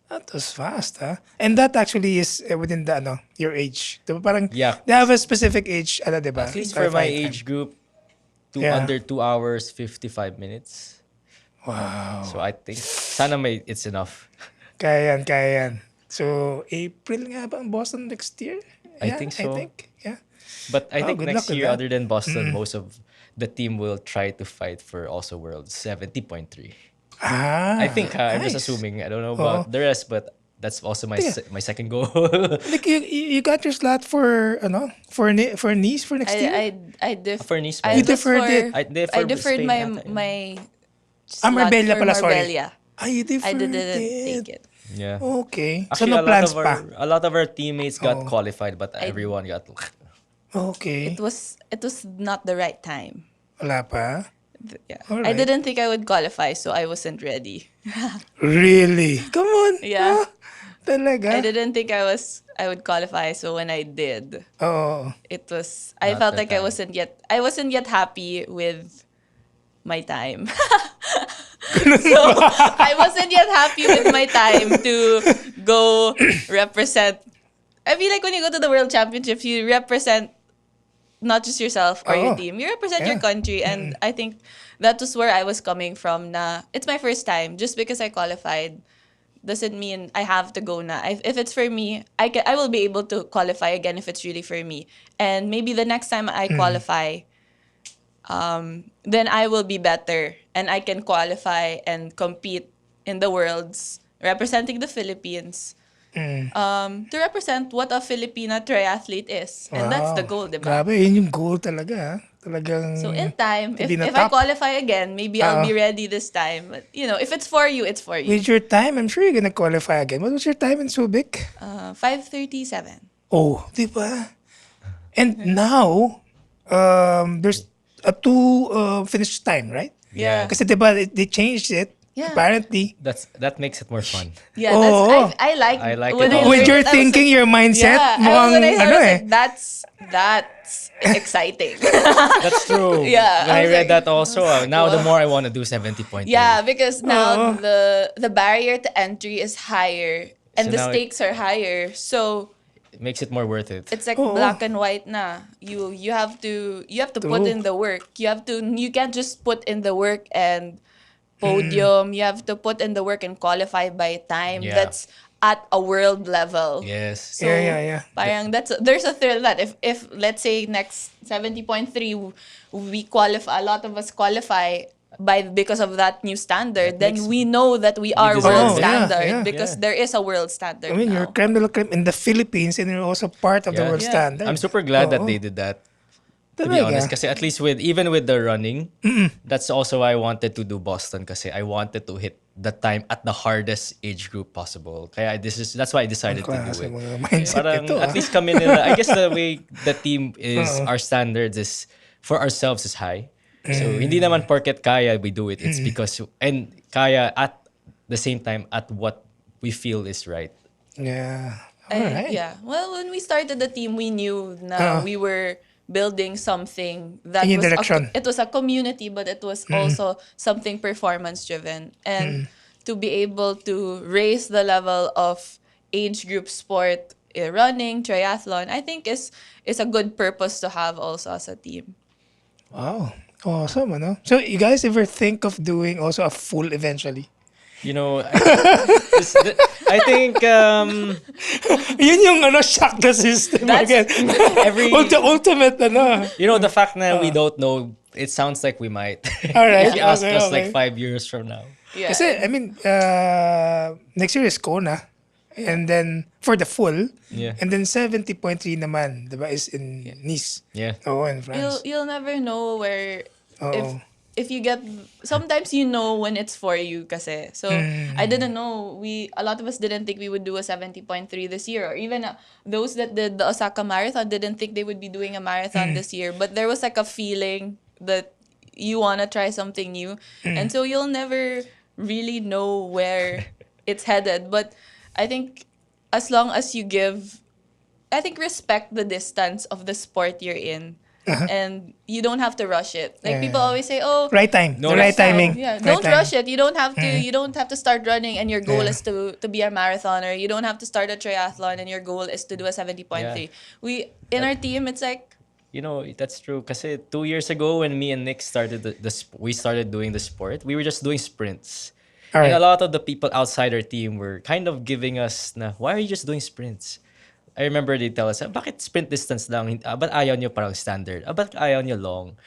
That was fast, huh? And that actually is within the your age. Diba parang Yeah. they have a specific age, diba? At least for my Qualifying time. age group, Yeah. under 2 hours 55 minutes. Wow. So I think sana it's enough. Kaya yan, kaya yan. So, April nga ba ang Boston next year? I Yeah, think so. Yeah. But I Oh, think good luck next with year, that. other than Boston, most of the team will try to fight for also World 70.3. Ah. I think I'm just nice. assuming. I don't know about the rest, but that's also my Yeah. my second goal. Like you got your slot for for Nice for next year? For Nice, I you was deferred for, it. I deferred deferred Spain my ata yun. my slot Marbella for pala, sorry. Marbella. You I deferred didn't take it. Yeah. Okay. So Actually, no plans pa? a lot of our teammates got qualified, but everyone got. Okay. It was not the right time. Wala pa? Yeah. I Alright. didn't think I would qualify, so I wasn't ready. Really? Come on. Yeah. Talaga? I didn't think I would qualify, so when I did, Oo. it was I Not felt the like I time. wasn't yet happy with my time. So I wasn't yet happy with my time to go represent. I feel like when you go to the World Championships, you represent not just yourself or your Oo. team. You represent your Yeah. country, and I think that was where I was coming from. Na it's my first time. Just because I qualified doesn't mean I have to go na. If it's for me, I will be able to qualify again if it's really for me. And maybe the next time I qualify, then I will be better and I can qualify and compete in the worlds representing the Philippines. To represent what a Filipina triathlete is. And that's the goal, diba? Grabe, yun yung goal talaga. Talagang So in time, to if be na I top. qualify again, maybe I'll be ready this time. But, if it's for you, it's for you. With your time, I'm sure you're gonna qualify again. What was your time in Subic? 5:37. Oh, di ba? And now, there's a two finish time, right? Yeah. Kasi di ba, they changed it, Yeah. apparently. That makes it more fun. Yeah, Oh. I like I like when it I also. With learned your it, I was thinking, like, your mindset, yeah, mukhang when I heard ano it, I was eh. like, that's exciting. That's true. Yeah, When I I was read like, that also, now the more I want to do 70.3. yeah, because now the barrier to entry is higher So and the now stakes are higher. So it makes it more worth it. it's like Oo. black and white na. You have to put True. in the work. You can't just put in the work and podium. You have to put in the work and qualify by time Yeah. that's at a world level. Yes. So Yeah. parang there's a thrill that if let's say next 70.3 we qualify, a lot of us qualify because of that new standard, That then makes- we know that we are deserve world it. standard Yeah. because Yeah. there is a world standard I mean, you're now. creme de la creme in the Philippines and you're also part of the Yeah. world Yeah. standard. I'm super glad that Oo. they did that. To be Talaga? honest, kasi at least even with the running, that's also why I wanted to do Boston kasi I wanted to hit the time at the hardest age group possible. Kaya that's why I decided to do Klase it. mga mindset Parang ito, at least kami nila, I guess the way the team is, our standards is, for ourselves is high. So, hindi naman porket kaya we do it. It's because, and kaya at the same time at what we feel is right. Yeah. And, Alright. yeah. Well, when we started the team, we knew na we were building something that In your was direction. it was a community, but it was also something performance driven. And to be able to raise the level of age group sport, running, triathlon, I think is a good purpose to have also as a team. Wow. Awesome, ano? So, you guys ever think of doing also a full eventually? You know, I think Yun yung shock the system again. every, The ultimate, you know, the fact that we don't know, it sounds like we might. Alright, If you ask okay, us okay. like 5 years from now. Yeah. Kasi, I mean, next year is Kona. And then, for the full. Yeah. And then 70.3 naman, diba, is in Nice. Yeah. Oo, in France. You'll never know where Oo. if you get, sometimes you know when it's for you kasi. So I didn't know, a lot of us didn't think we would do a 70.3 this year, or even those that did the Osaka Marathon didn't think they would be doing a marathon this year, but there was like a feeling that you want to try something new, and so you'll never really know where it's headed. But I think as long as you give, I think, respect the distance of the sport you're in, and you don't have to rush it. Like people always say, "Oh, Right time. No, the right right time. timing. yeah, Right don't time. rush it. You don't have to. You don't have to start running, and your goal Yeah. is to be a marathoner. You don't have to start a triathlon, and your goal is to do a 70.3. We in our team, it's like, You know, that's true. Kasi 2 years ago when me and Nick started we started doing the sport, we were just doing sprints. All And a right. lot of the people outside our team were kind of giving us na, why are you just doing sprints? I remember they tell us, bakit sprint distance lang? Ba't ayaw nyo parang standard? Ba't ayaw nyo long?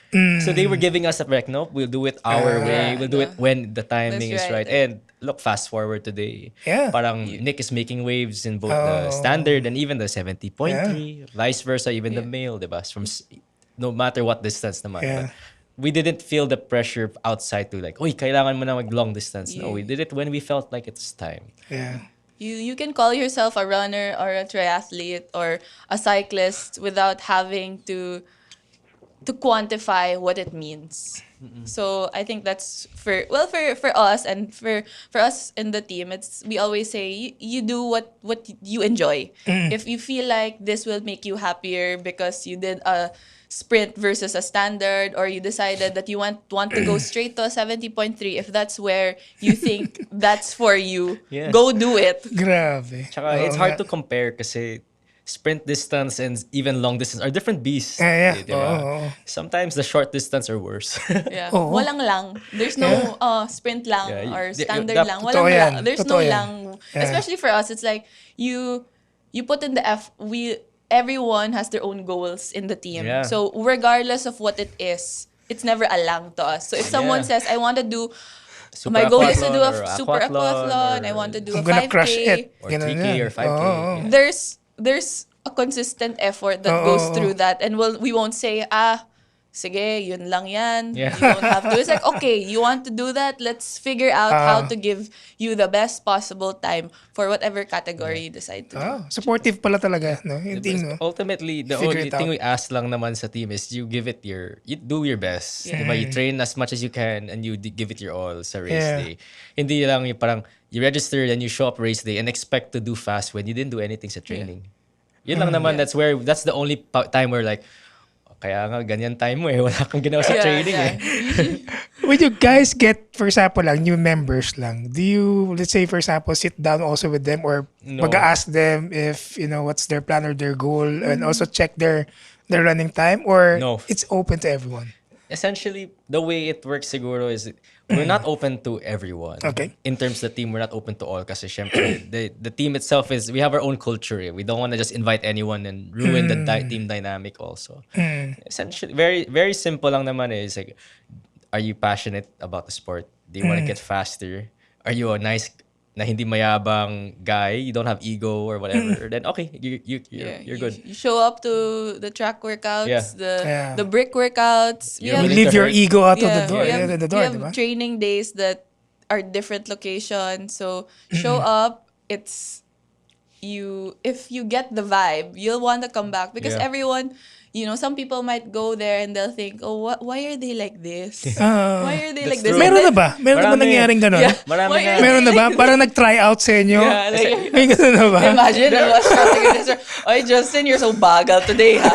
So they were giving us a rec, no, we'll do it our way. Yeah, We'll do it when the timing that's is right. right. And look, fast forward today. Yeah. Parang Nick is making waves in both the standard and even the 70.3. Vice versa, even the male, diba? No matter what distance naman. Yeah. But we didn't feel the pressure outside to like, uy, kailangan mo na mag long distance. No, we did it when we felt like it's time. Yeah. you can call yourself a runner or a triathlete or a cyclist without having to quantify what it means. So I think that's for us, and for us in the team, it's, we always say, you do what you enjoy. If you feel like this will make you happier because you did a sprint versus a standard, or you decided that you want to go straight to a 70.3, if that's where you think that's for you, Yeah. go do it. Grabe. Tsaka it's Oo hard nga. to compare kasi sprint distance and even long distance are different beasts. Yeah. Di ba? Oo. Sometimes the short distance are worse. Yeah. Oo. Walang lang. There's no sprint lang Yeah, or y- standard that- lang. Totoo Walang yan. lang. There's Totoo no yan. lang. Yeah. Especially for us, it's like you put in the everyone has their own goals in the team. Yeah. So regardless of what it is, it's never a lang to us. So if someone Yeah. says, I want to do, Super my goal is to aquathlon do a or super aquathlon, I or- want to do I'm a gonna 5K. crush it. Or Ganun 3K yan. or 5K. Oo. Yeah. There's a consistent effort that goes through that, and we won't say, sige, yun lang yan. Yeah. You don't have to. It's like, okay, you want to do that? Let's figure out how to give you the best possible time for whatever category you decide to do. Supportive pala talaga, no? Yung team, no? Ultimately, the Figure only it thing out. we ask lang naman sa team is you do your best. Diba? You train as much as you can and you give it your all sa race Yeah. day. Hindi lang yung parang you register and you show up race day and expect to do fast when you didn't do anything sa training. Yun lang naman, that's the only time where like, kaya nga ganyan time mo eh, wala kang ginawa sa training eh. When you guys get, for example lang, new members lang, do you, let's say, for example, sit down also with them or No. mag-ask them if, what's their plan or their goal and also check their running time, or No. it's open to everyone? Essentially, the way it works siguro is we're not open to everyone. Okay. In terms of the team, we're not open to all kasi syempre, the team itself is, we have our own culture. Eh. We don't want to just invite anyone and ruin the team dynamic also. Essentially, very very simple lang naman eh. It's like, are you passionate about the sport? Do you want to get faster? Are you a nice na hindi mayabang guy? You don't have ego or whatever. Then okay, you're good. You show up to the track workouts, Yeah. the brick workouts. You're We have, willing Leave to your hurt. ego out of yeah, the door. we have, Yeah, the we door, have diba? training days that are different locations. So show up. It's if you get the vibe, you'll want to come back because Yeah. everyone. Some people might go there and they'll think, oh, why are they like this? Why are they like That's this? true. And Meron na then- ba? Meron na ba Marami. nangyaring ganun? Yeah. Marami Why na. are Meron na they ba? like Parang nag-try out sa inyo? Yeah, like, May ganun na ba? imagine I was shouting at this. Oy, Justin, you're so bagal today, ha?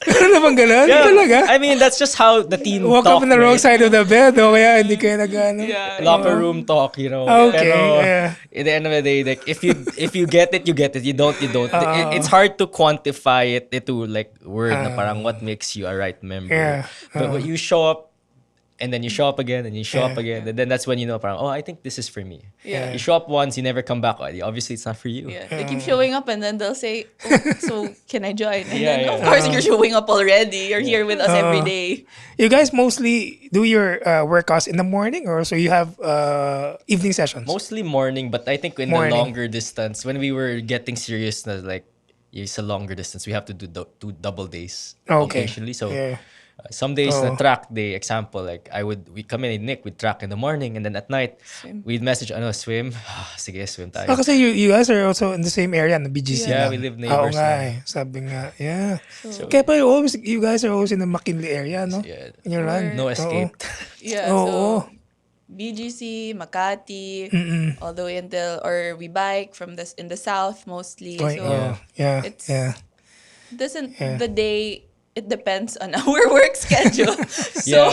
Meron na bang ganun? Yeah, Talaga? I mean, that's just how the team Walk talk, up on the wrong right? side of the bed o kaya hindi kayo nag-ano? Yeah. Locker room talk, you know. Okay, Pero yeah. at the end of the day, like if you get it, you get it. You don't, you don't. It's hard to quantify it into like word na parang what makes you a right member. Yeah. But when you show up and then you show up again and you show up again, and then that's when you know parang, oh, I think this is for me. Yeah. You show up once, you never come back. Obviously, it's not for you. Yeah. They keep showing up and then they'll say, oh, so can I join? And Yeah, then, yeah. of course, you're showing up already. You're here with us every day. You guys mostly do your workouts in the morning or so you have evening sessions? Mostly morning, but I think in Morning. the longer distance, when we were getting serious, na like it's a longer distance, we have to do double days Okay. occasionally. So Yeah. Some days na Oo. track day, example, like we come in Nick, we'd track in the morning, and then at night, Swim. we'd message, swim? Sige, swim Ah, tayo. kasi you guys are also in the same area, na BGC Yeah. Yeah, lang. we live Oo neighbors nga lang. eh. Sabi nga, yeah. So, Kaya pa you guys are always in the McKinley area, no? Yeah. In your run. No Oo. escape. yeah, Oo. so BGC, Makati, all the way until, or we bike from this in the south mostly. Oy, So oo. Yeah, it's yeah. doesn't Yeah. the day it depends on our work schedule. So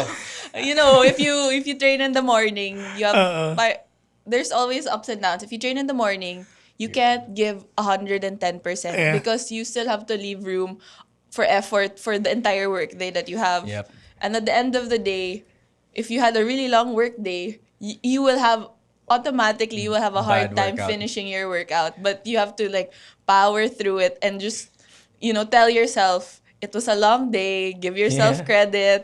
Yeah. if you train in the morning, you have Uh-uh. there's always ups and downs. If you train in the morning, you can't give 110% Yeah. because you still have to leave room for effort for the entire work day that you have. Yep. And at the end of the day, if you had a really long work day, you will have automatically you will have a hard Bad time workout. finishing your workout, but you have to like power through it and just tell yourself it was a long day, give yourself Yeah. credit.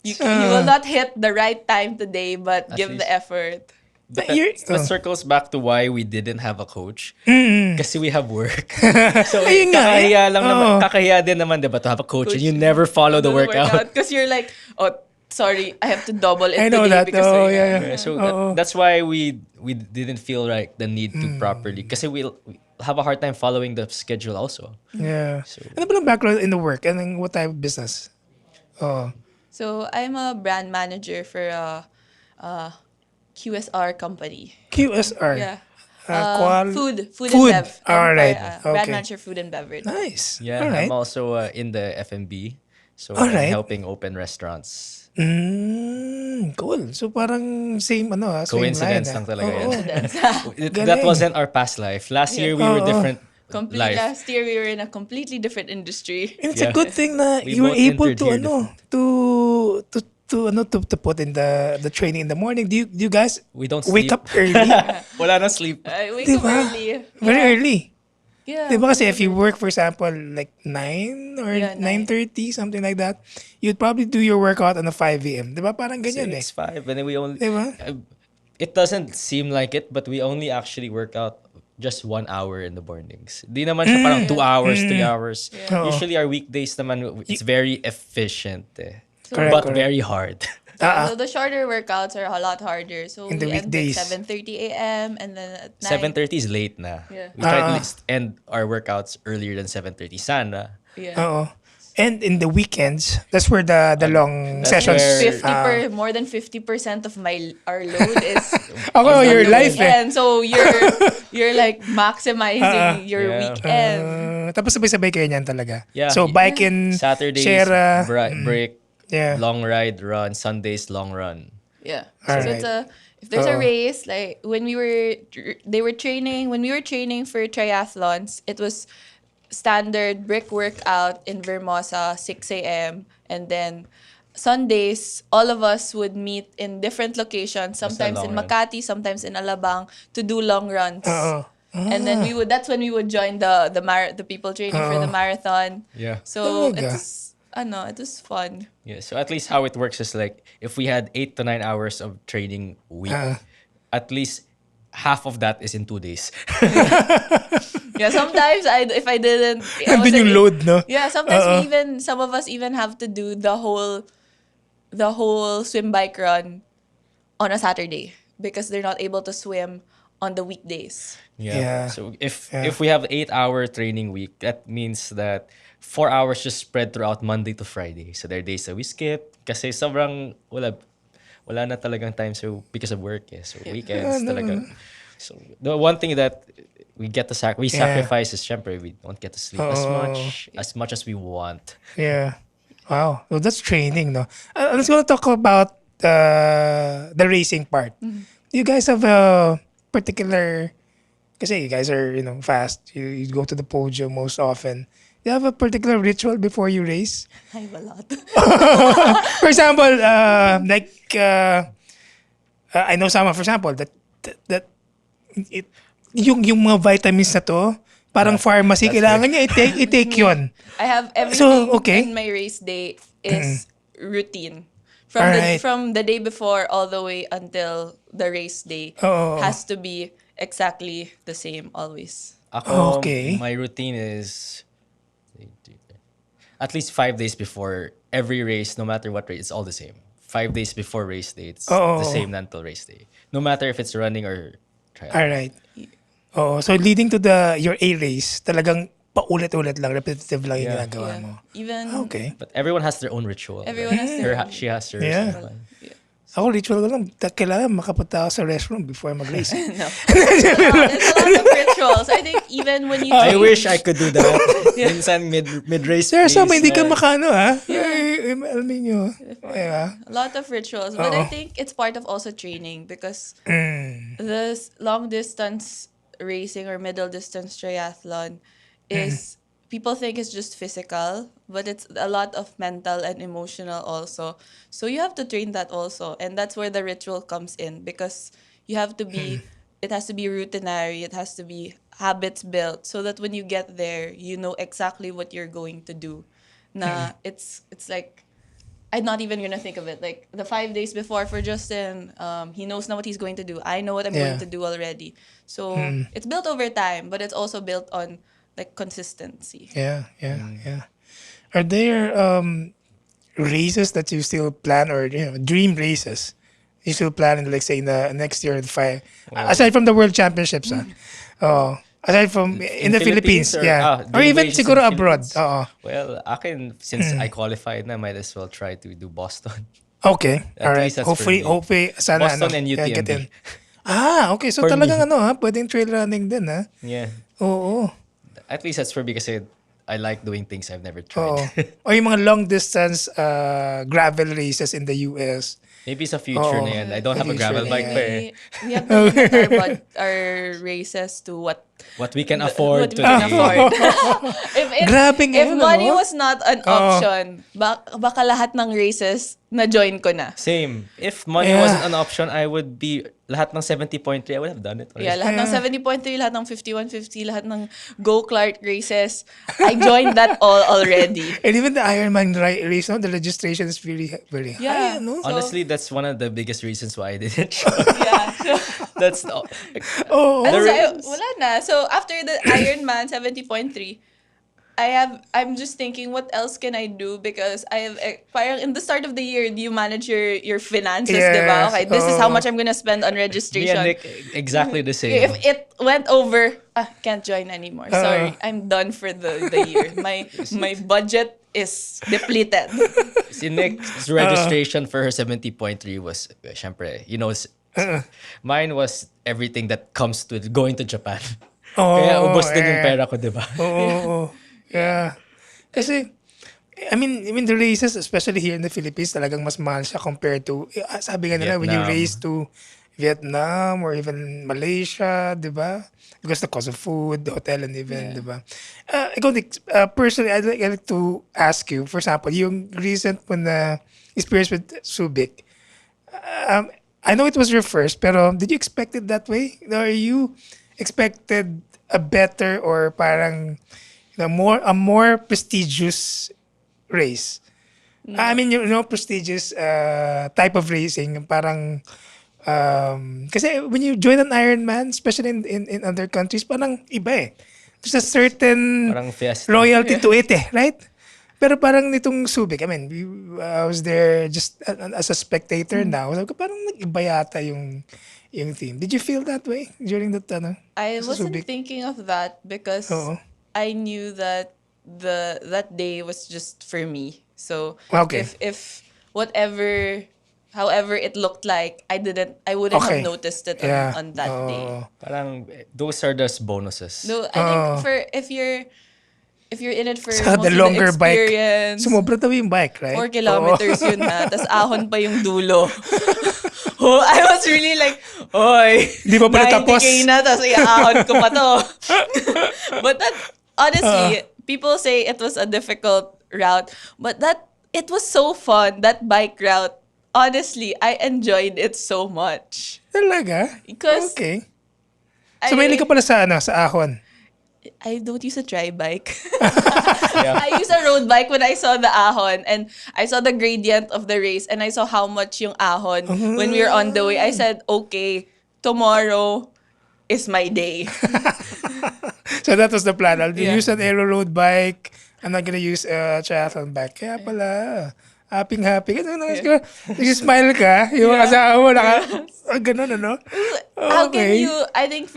You will not hit the right time today, but At give the least- effort. But You're- that circles back to why we didn't have a coach. Kasi we have work. So, Ayun nga, kakahiya lang naman. oo. Kakahiya din naman, diba, to have a coach, and you never follow the workout. Because you're like, oh, sorry, I have to double it I know today that. because Oh, we're- yeah. Yeah, so Oo. that's why we didn't feel like the need to properly. Kasi we'll have a hard time following the schedule also. Yeah. Ano ba ang background in the work? And what type of business? Oh. So I'm a brand manager for a QSR company. QSR. Yeah. Food. Food Food. and bev. Alright. Brand Okay. manager, food and beverage. Nice. Yeah, All right. I'm also in the F&B. So Alright. I'm helping open restaurants. Cool. So parang same same Coincidence line. lang talaga Oo. yan. That Galing. wasn't our past life. Last year we were Oo. different life. Last year we were in a completely different industry. And it's a Yeah. good thing na We you were both able entered to here to put in the training in the morning. Do you guys We don't wake sleep. up early? Wala na sleep. I wake Diba? up early. Very Yeah. early. Yeah. Diba kasi if you wake up work, for example, like 9 or Yeah, 9:30, something like that, you'd probably do your workout on a 5 a.m. Diba? Parang ganyan eh. 6, 5, and then we only. Diba? It doesn't seem like it, but we only actually work out just 1 hour in the mornings. Di naman siya parang 2 hours, 3 hours. Oo. Usually our weekdays naman, it's very efficient eh. Correct, But correct. very hard. So the shorter workouts are a lot harder. So In the we end weekdays. at 7:30 a.m. and then at 9. 7:30 is late na. Yeah. We try to end our workouts earlier than 7:30 sana. Yeah. Oo. And in the weekends, that's where the long that's sessions. where- More than 50% of our load is Ako, on your the life eh. weekend. So you're like maximizing your Yeah. weekend. Tapos sabay-sabay kayo niyan talaga. Yeah. So bike in Saturdays, Sierra. break, Yeah. long ride, run. Sundays, long run. Yeah. Alright. So it's if there's a Oo. race, like when we were training for triathlons, it was standard brick workout in Vermosa, 6 a.m. And then Sundays, all of us would meet in different locations, sometimes in long run. Makati, sometimes in Alabang, to do long runs. Oo. And then that's when we would join the people training for the marathon. Yeah. So Talaga? it was fun. Yeah. So at least how it works is like if we had 8 to 9 hours of training a week, at least half of that is in 2 days. Yeah, sometimes if I didn't, I Nandun yung load, no? Yeah, sometimes some of us even have to do the whole swim bike run on a Saturday because they're not able to swim on the weekdays. Yeah. So if we have 8-hour training week, that means that 4 hours just spread throughout Monday to Friday. So there are days that we skip kasi sobrang wala na talagang time so because of work eh. So weekends talaga. So the one thing that we get to sacrifice is syempre we don't get to sleep as much as we want. Yeah. Wow. So that's training, no? Let's go talk about the racing part. You guys have a particular, kasi you guys are, fast. You go to the podium most often. You have a particular ritual before you race? I have a lot. For example, I know someone, for example, that yung mga vitamins na to, parang pharmacy, kailangan niya i-take yun. I have everything So, okay. in my race day is routine. Alright. From the day before all the way until the race day Oo. has to be exactly the same always. Ako, Okay. my routine is at least 5 days before every race, no matter what race, it's all the same. 5 days before race day, it's Oo. the same na until race day. No matter if it's running or triathlon. Alright. Oo. So, leading to your A race, talagang paulit-ulit lang, repetitive lang yung Yeah. ginagawa Yeah. mo. Even Okay. But everyone has their own ritual. everyone has their own. She has hers. Yeah. and mine. Yeah. Ako, ritual ko lang, kailangan makapunta ako sa restroom before mag-race. No. There's a lot of rituals. I think even when you I train- wish I could do that. Minsan mid-race Sir, so please, hindi ka like- makano, ha? Alam niyo. Diba? a lot of rituals, but I think it's part of also training because this long distance racing or middle distance triathlon is people think it's just physical, but it's a lot of mental and emotional also. So you have to train that also, and that's where the ritual comes in because you have to be. It has to be routinary. It has to be habits built so that when you get there, you know exactly what you're going to do. Na it's like I'm not even gonna think of it. Like the 5 days before for Justin, he knows now what he's going to do. I know what I'm going to do already. So it's built over time, but it's also built on like consistency. Yeah. Are there races that you still plan or dream races you still plan in, like say in the next year aside from the World Championships, aside from in the Philippines, or, or dream even races in siguro the abroad. Philippines? Well, akin, since I qualified na, might as well try to do Boston. Okay, At all right. least that's for me. Hopefully, sana Boston and get UTMB. in. Okay. So For talagang me. pwedeng trail running din, ha? Yeah. Oo. At least that's for me kasi I like doing things I've never Oo. tried. O yung mga long distance gravel races in the US. Maybe sa future na yan. I don't have a Future gravel na bike yan. pa eh. We have to limit our races to what What we can afford what we can today. afford. Grabe if ngayon, money ano? was not an option, baka lahat ng races na join ko na. Same. If money Yeah. wasn't an option, I would be lahat ng 70.3. I would have done it already. Yeah, lahat ng 70.3, lahat ng 5150, lahat ng Go Clark races. I joined that all already. And even the Ironman race, the registration is very, very high, Yeah. no? So- Honestly, that's one of the biggest reasons why I didn't. Yeah. So, That's Oh, ano, The so, wala na. So after the Ironman 70.3, I'm just thinking what else can I do because I have parang in the start of the year you manage your finances, Yes. diba? Okay, this is how Oh. much I'm gonna spend on me registration. and Nick, exactly the same. If it went over, can't join anymore. Sorry, I'm done for the year. My budget is depleted. Si Nick's registration for her 70.3 was, syempre, mine was everything that comes to going to Japan. Kaya ubos din yung pera ko, di ba? Oo. Yeah. Kasi, I mean the races, especially here in the Philippines, talagang mas mahal siya compared to, sabi nga nila, when you Vietnam. race to Vietnam or even Malaysia, di ba? Because the cost of food, the hotel, and even, di ba? Ikaw, Nick, personally, I'd like to ask you, for example, yung recent mo na experience with Subic, I know it was your first, pero did you expect it that way? Or you expected a better or parang a more prestigious race? I mean, prestigious type of racing, parang kasi when you join an Ironman, especially in other countries, parang iba eh. There's a certain Parang fiesta. loyalty to it eh, right? Pero parang nitong Subic, I mean, I was there just as a spectator now. Sabi ko, parang nag-iba yata yung team. Did you feel that way during that I sa wasn't Subic? thinking of that because Oo. I knew that that day was just for me. So Okay. if however it looked like, I wouldn't Okay. have noticed it Yeah. on that day. Parang, those are just bonuses. No, I think for if you're in it for Sa the mostly longer the bike, experience, sumobra daw yung bike, right? 4 kilometers yun ha. Tas ahon pa yung dulo. Oh, I was really like, oy, Di pa pala tapos. 90K na, tas iaahon ko pa to. But that, honestly, people say it was a difficult route. But it was so fun, that bike route. Honestly, I enjoyed it so much. Talaga? Because Okay. So, mahilig ka pala sa ahon. I don't use a tri-bike. Yeah. I used a road bike when I saw the ahon and I saw the gradient of the race and I saw how much yung ahon when we were on the way. I said, okay, tomorrow is my day. So, that was the plan. I'll Yeah. use an aero road bike. I'm not gonna use a triathlon bag. Kaya pala, happy. Nag-smile ka, yung asawa mo, ganun, ano? How can Okay. you, I think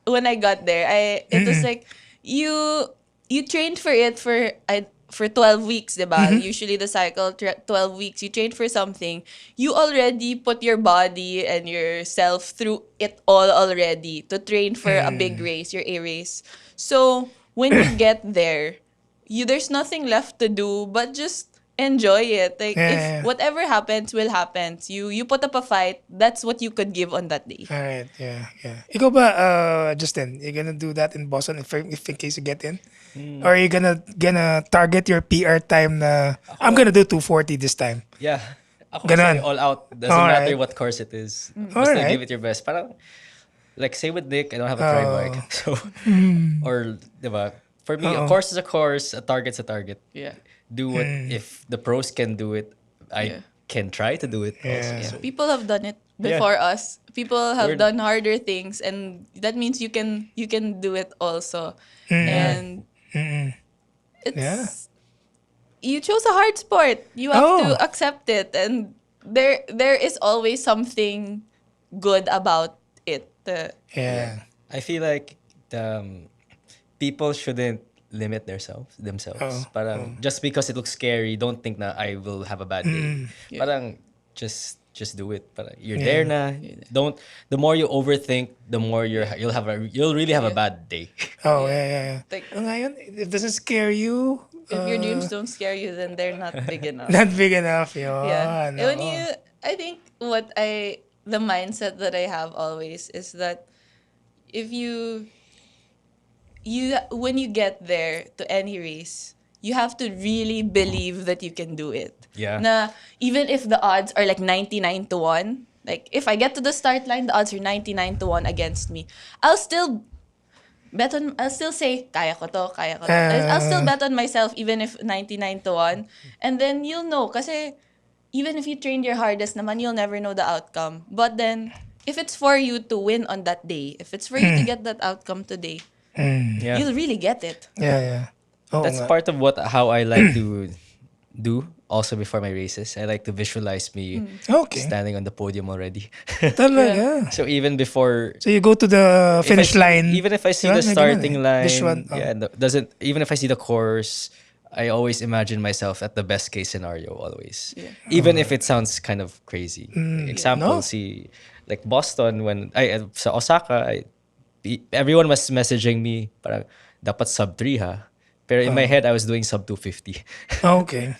when I got there, it was like you you trained for it for 12 weeks, diba? Usually the cycle 12 weeks. You trained for something. You already put your body and yourself through it all already to train for a big race, your A race. So when you get there, there's nothing left to do but just enjoy it. Like if Yeah. whatever happens will happen. You put up a fight. That's what you could give on that day. Alright, yeah. Ikaw ba, Justin, you gonna do that in Boston if in case you get in? Or are you gonna target your PR time na, I'm gonna do 240 this time? Yeah. Ako Ganon. kasi all out. Doesn't Alright. matter what course it is. Basta Alright. give it your best. Parang, like, say with Nick, I don't have a tri bike. So, or, diba? For me, a course is a course, a target's a target. Yeah. Do what, if the pros can do it, I can try to do it also. Yeah. So, People have done it before us. People have We're- done harder things, and that means you can do it also. And it's Yeah. you chose a hard sport. You have Oh. to accept it, and there is always something good about it. Yeah. I feel like people shouldn't limit themselves. Parang just because it looks scary, don't think na I will have a bad day. Parang just do it. Parang you're there na. Don't, the more you overthink, the more you'll really have a bad day. Oh, yeah. Like, Ngayon, if it doesn't scare you, if your dreams don't scare you, then they're not big enough. not big enough. Yun. Yeah. No. When I think the mindset that I have always is that if you when you get there to any race, you have to really believe that you can do it. Yeah. Na even if the odds are like 99 to 1, like if I get to the start line, the odds are 99 to 1 against me. I'll still say, kaya ko to. I'll still bet on myself even if 99 to 1. And then you'll know. Kasi even if you trained your hardest naman, you'll never know the outcome. But then, if it's for you to win on that day, if it's for you to get that outcome today, Yeah. you'll really get it. Yeah. Oh, That's nga. part of how I like to do also before my races. I like to visualize me Okay. standing on the podium already. Talaga. So even before, So you go to the finish line. even if I see Diba? the May starting ganun eh. line, Visual. Oh. yeah, even if I see the course, I always imagine myself at the best case scenario always. Yeah. Even if it sounds kind of crazy. Example, No. like Boston, when sa Osaka, everyone was messaging me parang dapat sub 3 ha. Pero in my head I was doing sub 250. Okay.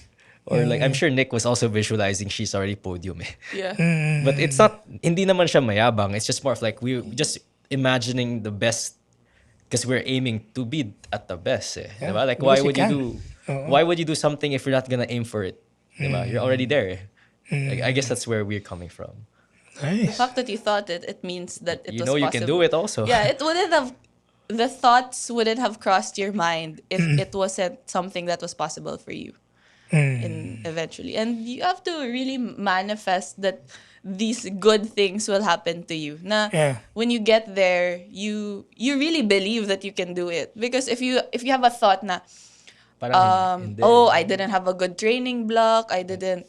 Or like I'm sure Nick was also visualizing she's already podium eh. Yeah. But it's not, hindi naman siya mayabang. It's just more of like we just imagining the best because we're aiming to be at the best eh. Yeah, Diba? Like because why would you you can. why would you do something if you're not gonna aim for it? Diba? You're already there eh. Like, I guess that's where we're coming from. The Nice. fact that you thought it means that it You was know you possible. can do it also. Yeah, the thoughts wouldn't have crossed your mind if it wasn't something that was possible for you. Eventually, and you have to really manifest that these good things will happen to you. Na when you get there, you really believe that you can do it, because if you have a thought na Parang hindi. I didn't have a good training block, I wasn't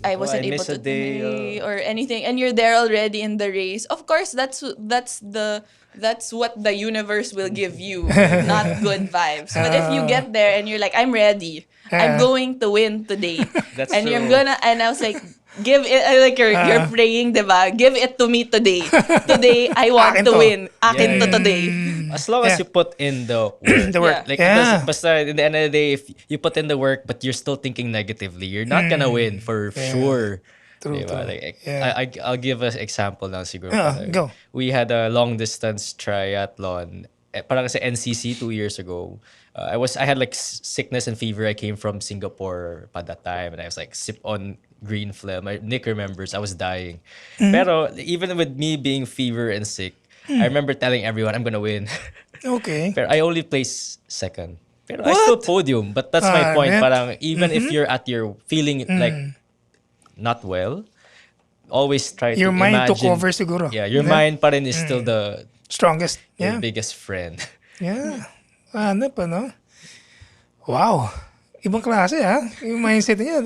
I able missed to a day, or anything, and you're there already in the race, of course that's what the universe will give you, not good vibes. But if you get there and you're like, I'm ready, I'm going to win today, That's and you're true. gonna, and I was like, give it, like you're praying, diba? Give it to me today. Today I want Akin to to. win. Akin to today. As long as Yeah. you put in the work. The work. Like, Yeah. basta in the end of the day, if you put in the work but you're still thinking negatively, you're not gonna win for sure. True, Diba? true. Like, Yeah. I'll give an example now siguro. Yeah, Parang go. We had a long distance triathlon. Parang sa NCC 2 years ago. I had like sickness and fever. I came from Singapore by that time, and I was like sip on green phlegm. Nick remembers I was dying. Pero even with me being fever and sick, I remember telling everyone I'm gonna win. Okay. Pero I only placed second. Pero I still podium. But that's my point. man. Parang even if you're at your feeling like not well, always try Your to mind imagine. took over siguro. Yeah, your mind pa rin is still Strongest. your Yeah. biggest friend. Yeah. Ano pa, no? Wow. Ibang klase, ha? Yung mindset niya,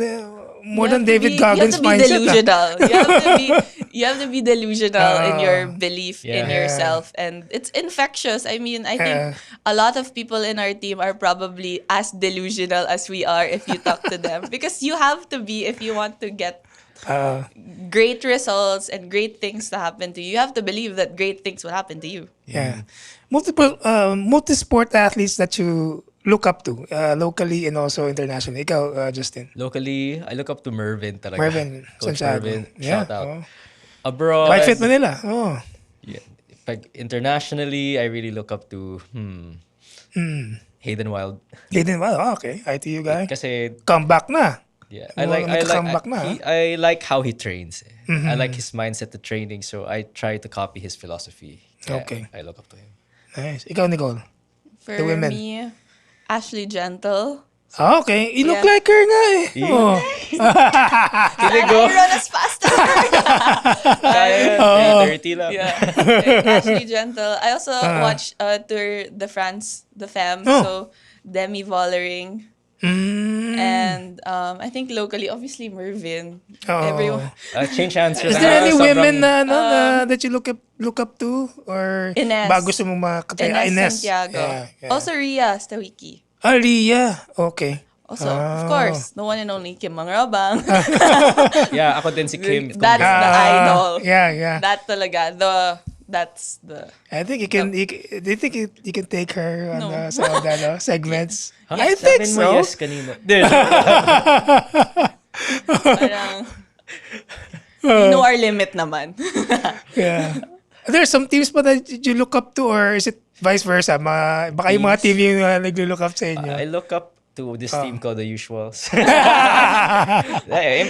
more You than have to David be, Goggins' mindset. delusional. You have to be delusional in your belief in Yeah. yourself, and it's infectious. I mean, I think Uh, a lot of people in our team are probably as delusional as we are if you talk to them, because you have to be if you want to get great results and great things to happen to you. You have to believe that great things will happen to you. yeah. Multisport athletes that you look up to, locally and also internationally. Ikaw, Justin. Locally, I look up to Mervin talaga. Mervin Coach Santiago. Mervin, Yeah. shout out. Oh. Bike Abroad, fit Manila. Oh. yeah. Pag internationally, I really look up to Hayden Wild. Hayden, wow, okay. ITU guy. Kasi Comeback na. yeah, Nagka-comeback na. I like how he trains. I like Mm-hmm. his mindset to training, so I try to copy his philosophy. Yeah, Okay. I look up to him. Nice. Ikaw, Nicole. For The women. me, Ashley Gentle. Ah, okay. You look Yeah. like her nga eh. Yeah. Oh. Hindi I ko. run as fast as her. Kaya, 3:30 lang. Yeah. Ashley Gentle. I also watched Tour de France, the FEM. Oh. So Demi Vollering. Mm. And I think locally, obviously Mervin. Oh. Everyone. Change answer. Is there any Sobrang- women that you look up to or Ines. bago sa mong mga Ines Santiago. Yeah. Also Ria Stawiki. Ria. Okay. Also, of course, the one and only Kim Mangrabang. Yeah, ako din si Kim. That's the idol. Yeah. That talaga. That's the... I think you can. Do you think you can take her on No. some of the segments? Huh? I think Sabihin so. mo yes kanina. Dude. Parang... you know our limit naman. Yeah. There's some teams pa that you look up to, or is it vice versa? Baka yung mga team yung naglo-look up sa inyo. I look up to this team called the Usuals.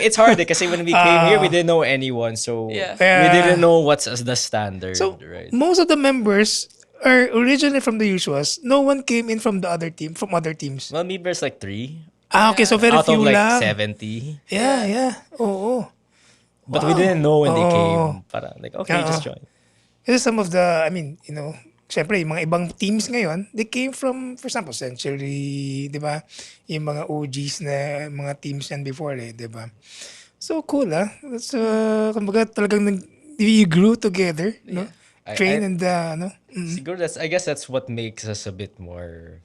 It's hard kasi when we came here, we didn't know anyone. So Yeah. we didn't know what's as the standard. So right? most of the members are originally from the Usuals. No one came in from the other team, from other teams. Well, maybe there's like 3 Okay, so very out few of like lang. 70. Yeah. Oo. But we didn't know when they Oh. came. Parang like, okay, just join. Kasi some of the, syempre, yung mga ibang teams ngayon, they came from, for example, Century, di ba? Yung mga OGs na mga teams yan before, di ba? So, cool, ah. That's, kumbaga talagang you grew together, no? Train and, no? Siguro I guess that's what makes us a bit more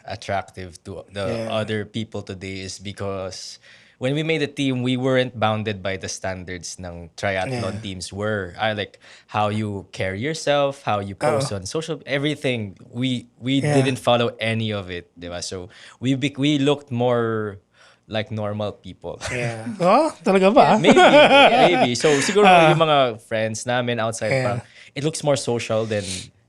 attractive to the other people today is because when we made the team, we weren't bounded by the standards ng triathlon teams were. I like how you carry yourself, how you post on social, everything. We didn't follow any of it, diba? So we looked more like normal people. Yeah. Oh, talaga ba? Maybe. So siguro yung mga friends namin outside parang, it looks more social than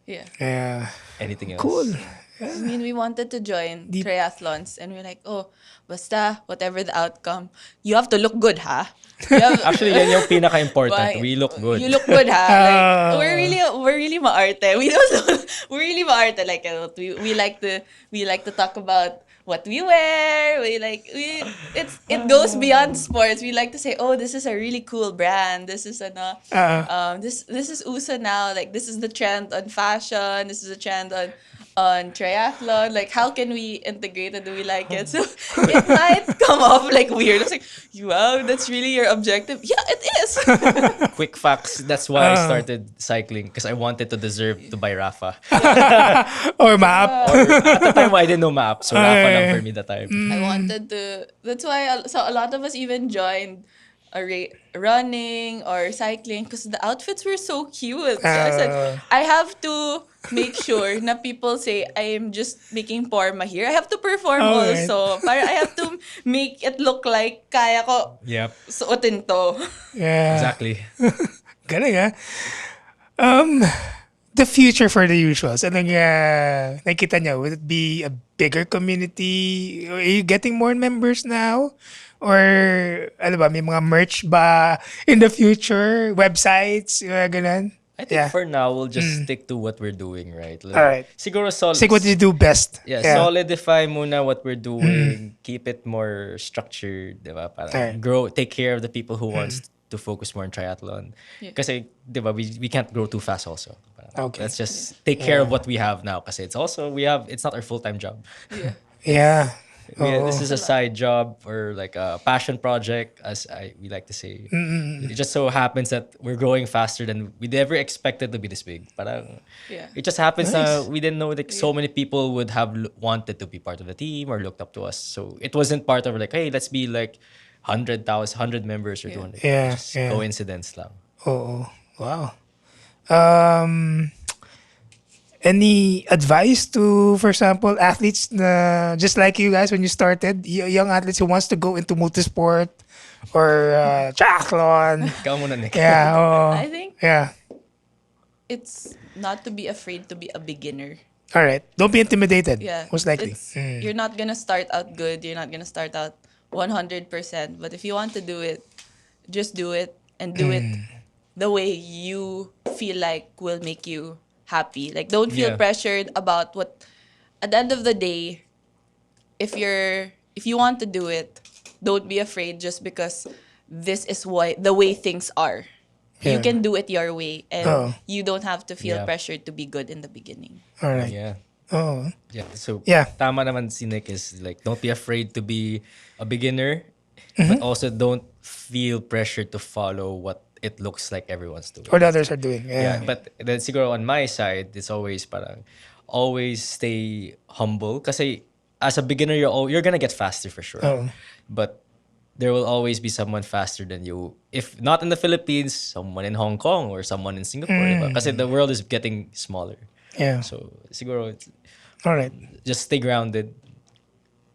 Yeah. Yeah. anything else. Cool. I mean, we wanted to join triathlons, and we're like, oh, basta, whatever the outcome, you have to look good, ha? You have- Actually, yan yung pinaka-important. Why? We look good. You look good, ha? Like, we're really maarte. We don't know, we're really maarte. Like, we like to talk about what we wear. It goes beyond sports. We like to say, oh, this is a really cool brand. This is this is uso now. Like, this is the trend on fashion. This is a trend on triathlon. Like, how can we integrate it? Do we like it? So it might come off like weird. It's like, wow, that's really your objective. Yeah, it is. Quick facts. That's why I started cycling because I wanted to deserve to buy Rafa. Or map. Or at the time, I didn't know map. So Rafa lang for me that time. I wanted to. That's why so a lot of us even joined running or cycling because the outfits were so cute. So I said, I have to make sure na people say I am just making forma here. I have to perform Alright. also. Para I have to make it look like kaya ko Yep. suotin to. Yeah. Exactly. Galing, ah. The future for the Usuals, anong nakita niyo? Would it be a bigger community? Are you getting more members now? Or, ano ba, may mga merch ba in the future? Websites? Ganun? I think for now, we'll just stick to what we're doing, right? Like, Alright. Siguro solid. Stick what you do best. Yeah, solidify muna what we're doing. Keep it more structured, diba? Para Alright. grow, take care of the people who wants to focus more on triathlon. Kasi, diba, we can't grow too fast also. Parang, Okay. Let's just take care of what we have now kasi it's not our full-time job. Yeah. Yeah. This Oo. is a side job or like a passion project, we like to say. It just so happens that we're growing faster than we never expected to be this big. Parang, Yeah. it just happens Nice. we didn't know like so many people would have wanted to be part of the team or looked up to us. So it wasn't part of like, hey, let's be like 100,000, 100 members or 200. Yeah, Just yeah. coincidence lang. Oo. Wow. Um, any advice to, for example, athletes na just like you guys when you started, young athletes who wants to go into multisport or triathlon? Ikaw muna, Nick. Yeah. Oo. I think Yeah. it's not to be afraid to be a beginner. All right. Don't be intimidated. Yeah. Most likely. It's you're not gonna start out good. You're not gonna start out 100%. But if you want to do it, just do it and do it the way you feel like will make you happy. Like don't feel Yeah. pressured about what. At the end of the day, if you want to do it, don't be afraid just because this is the way things are. Yeah. You can do it your way, and Oh. you don't have to feel Yeah. pressured to be good in the beginning. All right. Yeah. Oh. Yeah. So Yeah. tama naman si Nick is like don't be afraid to be a beginner, but also don't feel pressure to follow what it looks like everyone's doing. What others are doing. Yeah, Yeah. but then siguro on my side, it's always parang always stay humble kasi as a beginner you're gonna get faster for sure. Oh. But there will always be someone faster than you. If not in the Philippines, someone in Hong Kong or someone in Singapore, diba? Kasi the world is getting smaller. Yeah. So siguro All right. just stay grounded.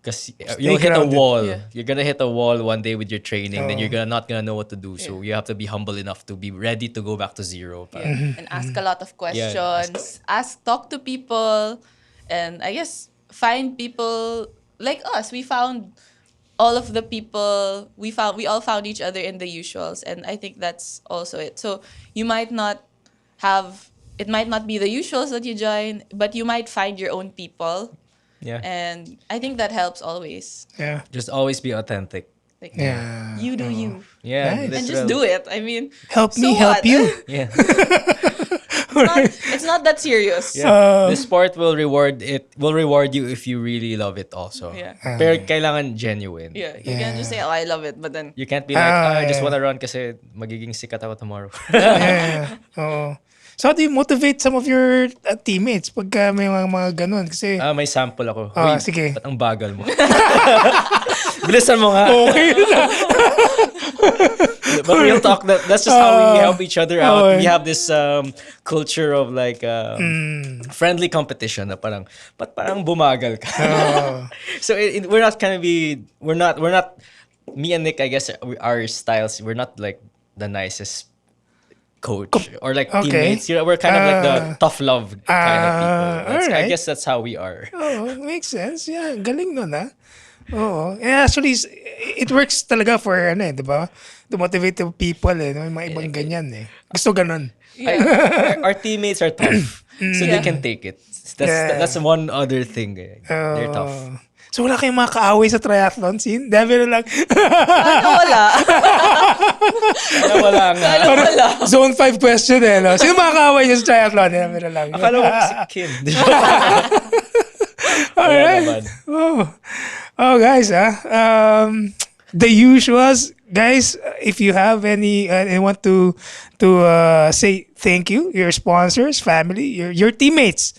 Because you'll hit grounded. a wall. Yeah. You're gonna hit a wall one day with your training. Then Oh. you're not gonna know what to do. So you have to be humble enough to be ready to go back to zero. Yeah. And ask a lot of Yeah, questions. Talk to people, and I guess find people like us. We found all of the people we all found each other in the usuals, and I think that's also it. So you might not have it might not be the usuals that you join, but you might find your own people, Yeah. and I think that helps always. Yeah. Just always be authentic. Like Yeah. you do you, Yeah. Nice. and just do it. I mean, Help so me help what? you. Yeah. It's not that serious. Yeah. The sport will reward you if you really love it also. Yeah. Pero kailangan genuine. Yeah, you can't just say, "Oh, I love it," but then You can't be like, I just yeah. wanna run kasi magiging sikat ako tomorrow. Yeah. Oo. So how do you motivate some of your teammates pagka may mga ganun? Kasi, May sample ako. Ah, Uy, sige. ba't ang bagal mo? Bilisan mo nga. okay na. But real talk, that's just how we help each other out. Okay. We have this culture of like friendly competition na parang, ba't parang bumagal ka? So we're not me and Nick, I guess, our styles, we're not like the nicest coach or like Okay. teammates. You know, we're kind of like the tough love kind of people. I alright. guess that's how we are. Oh, makes sense. Yeah, galing nun ah. Oo. And actually, it works talaga for di ba? To motivate the people May mga ibang ganyan Gusto ganun. Our teammates are tough, so they can take it. That's one other thing. They're tough. So wala kayong mga kaaway sa triathlon scene? Dami na lang. ano wala. Wala nga. Wala. Zone 5 question no? Sino mga kaaway niyo sa triathlon? Dami na lang. Akala ko si Kim. Alright. naman. Oh, guys, the usuals, guys. If you have any, want to say thank you, your sponsors, family, your teammates.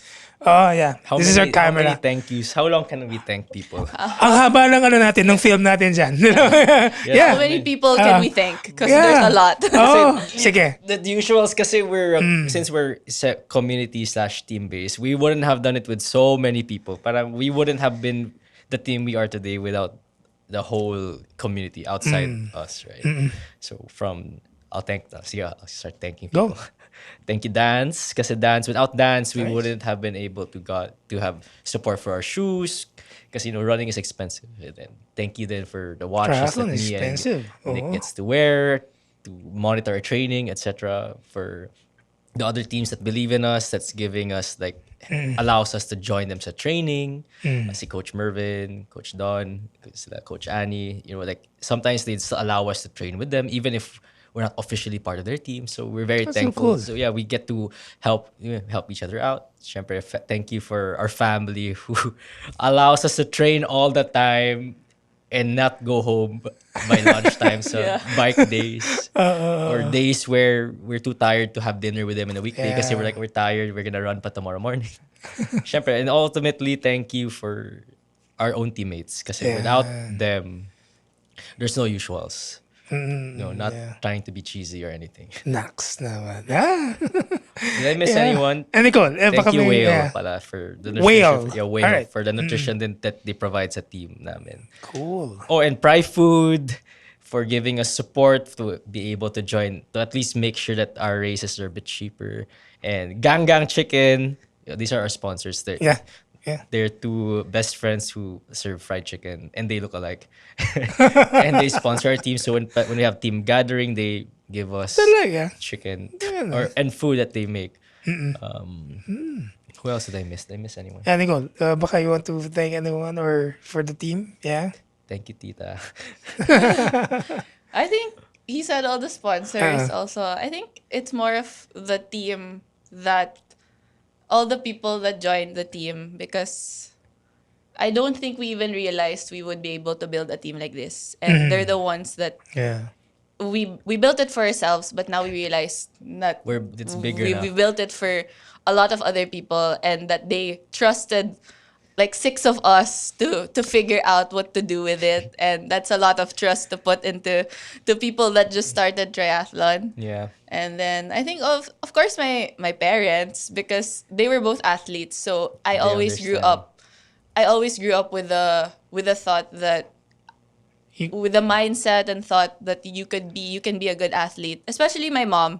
Oh yeah, this is our How many camera. thank yous? How long can we thank people? Ang haba ng natin, ng film natin dyan. How many people can we thank? Because there's a lot. Oh, sige. The usuals kasi since we're community/team based, we wouldn't have done it with so many people. Parang we wouldn't have been the team we are today without the whole community outside us, right? So I'll start thanking Go. people. Thank you, Dance. Kasi without Dance, we wouldn't have been able to have support for our shoes. Because running is expensive. And then, thank you then for the watches Triathlon that is me expensive. and Nick Oo. gets to wear, to monitor our training, etc. For the other teams that believe in us, that's giving us allows us to join them sa training. Si Coach Mervin, Coach Don, Coach Annie. Sometimes they still allow us to train with them, even if we're not officially part of their team. So we're very That's so thankful. cool. So yeah, we get to help each other out. Syempre, thank you for our family who allows us to train all the time and not go home by lunchtime. So Yeah. bike days or days where we're too tired to have dinner with them in a weekday because Yeah. we're like, we're tired, we're gonna run pa tomorrow morning. Syempre, and ultimately, thank you for our own teammates kasi Yeah. without them, there's no usuals. No, not yeah. trying to be cheesy or anything. Nax naman. Ah. Did I miss Yeah. anyone? And Nicole, Thank baka you, may- Whale, yeah. pala, for the Whale. nutrition. Yeah, Whale, Alright. for the nutrition din that they provide sa team namin. Cool. Oh, and Pry Food for giving us support to be able to join, to at least make sure that our races are a bit cheaper. And Gang Gang Chicken, these are our sponsors. Yeah. Yeah. They're two best friends who serve fried chicken and they look alike. And they sponsor our team. So when we have team gathering, they give us Talaga. chicken Yeah. and food that they make. Who else did I miss? Did I miss anyone? Yeah, Nicole, baka you want to thank anyone or for the team? Yeah. Thank you, Tita. I think he said all the sponsors Uh-uh. also. I think it's more of the team that all the people that joined the team, because I don't think we even realized we would be able to build a team like this. And they're the ones that Yeah. we built it for ourselves, but now we realize that It's bigger we now. built it for a lot of other people, and that they trusted like 6 of us to figure out what to do with it, and that's a lot of trust to put into to people that just started triathlon. Yeah. And then I think of course my parents, because they were both athletes, so I They always grew understand. up with the thought that with the mindset and thought that you can be a good athlete, especially my mom.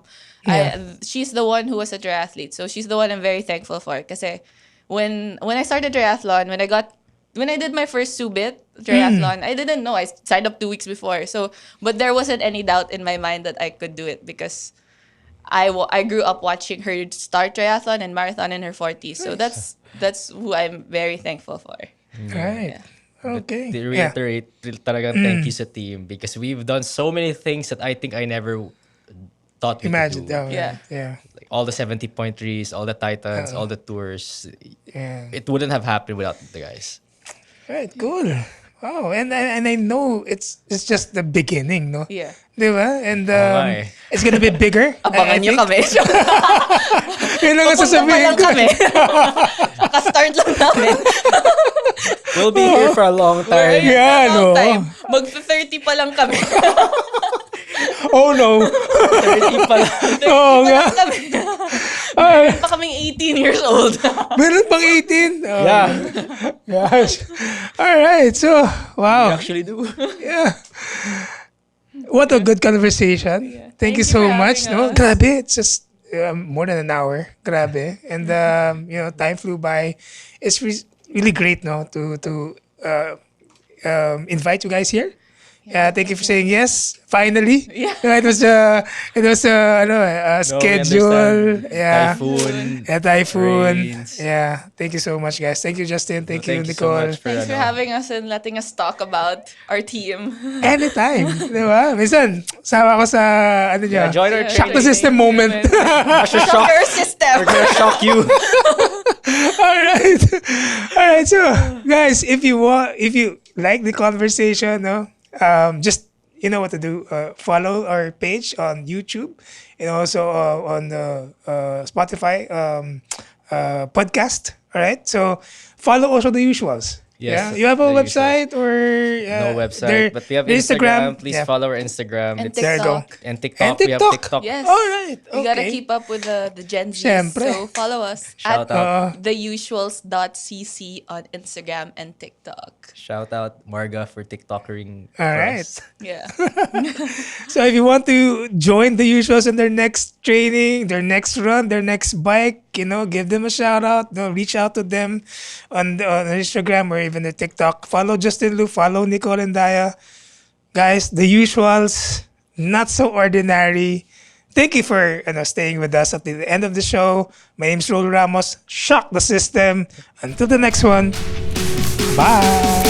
Yeah. She's the one who was a triathlete, so she's the one I'm very thankful for. Kasi when I started triathlon, when I did my first Subit triathlon, I didn't know. I signed up 2 weeks before, so but there wasn't any doubt in my mind that I could do it, because I grew up watching her start triathlon and marathon in her 40s. So that's who I'm very thankful for. Right. Okay. To Yeah. reiterate, talagang thank you sa team because we've done so many things that I think I never thought we Imagine. could do. Oh, Yeah. Yeah. Like all the 70.3s, all the Titans, all the tours. Yeah. It wouldn't have happened without the guys. Right. Cool. Wow. And I know it's just the beginning, no? Yeah. Diba? And nga eh. it's gonna be bigger. Abangan nyo kami. Yun lang ang Papunta pa sasabihin lang ko. kami. Kaka-start lang namin. We'll be here for a long time. Yeah, no. Mag-30 pa lang kami. Oh no. 30 pa lang. Oo nga. kami. Ay, Pa kaming 18 years old. meron pang 18. Oh, Yeah, gosh. All right. So, we wow. actually do. Yeah. What a good conversation. Thank you Thank you so for much. having No, us. grabe. It's just more than an hour. Grabe. And time flew by. It's really great, no, to invite you guys here. Yeah, thank you for saying yes. Finally, Yeah. it was a No, we schedule. understand. Yeah, Typhoon. yeah, typhoon. rains. Yeah, thank you so much, guys. Thank you, Justin. Thank you, Thank you so Nicole. much Thanks for having us and letting us talk about our team. Anytime, di ba? Minsan, sama ko sa ano niya. Yeah, join our Shock the training. system moment. Shock your system. We're gonna shock you. All right. So, guys, if you like the conversation, no, just you know what to do. Follow our page on YouTube and also on Spotify podcast. All right. So, follow also the usuals. Yes, Yeah. You have a the website or No website, but we have their Instagram. Please Yeah. follow our Instagram. And It's- There you go. TikTok. And TikTok. And We have TikTok. TikTok. Yes. All right. We gotta okay. keep up with the Gen Z. Siyempre. So follow us Shout at out. theusuals.cc on Instagram and TikTok. Shout out Marga for TikTokering. All for right. us. Yeah. So if you want to join the usuals in their next training, their next run, their next bike, give them a shout out. Reach out to them on Instagram or even the TikTok. Follow Justin Lu, follow Nicole Andaya. Guys, the usuals, not so ordinary. Thank you for staying with us at the end of the show. My name is Rolo Ramos. Shock the system. Until the next one. Bye.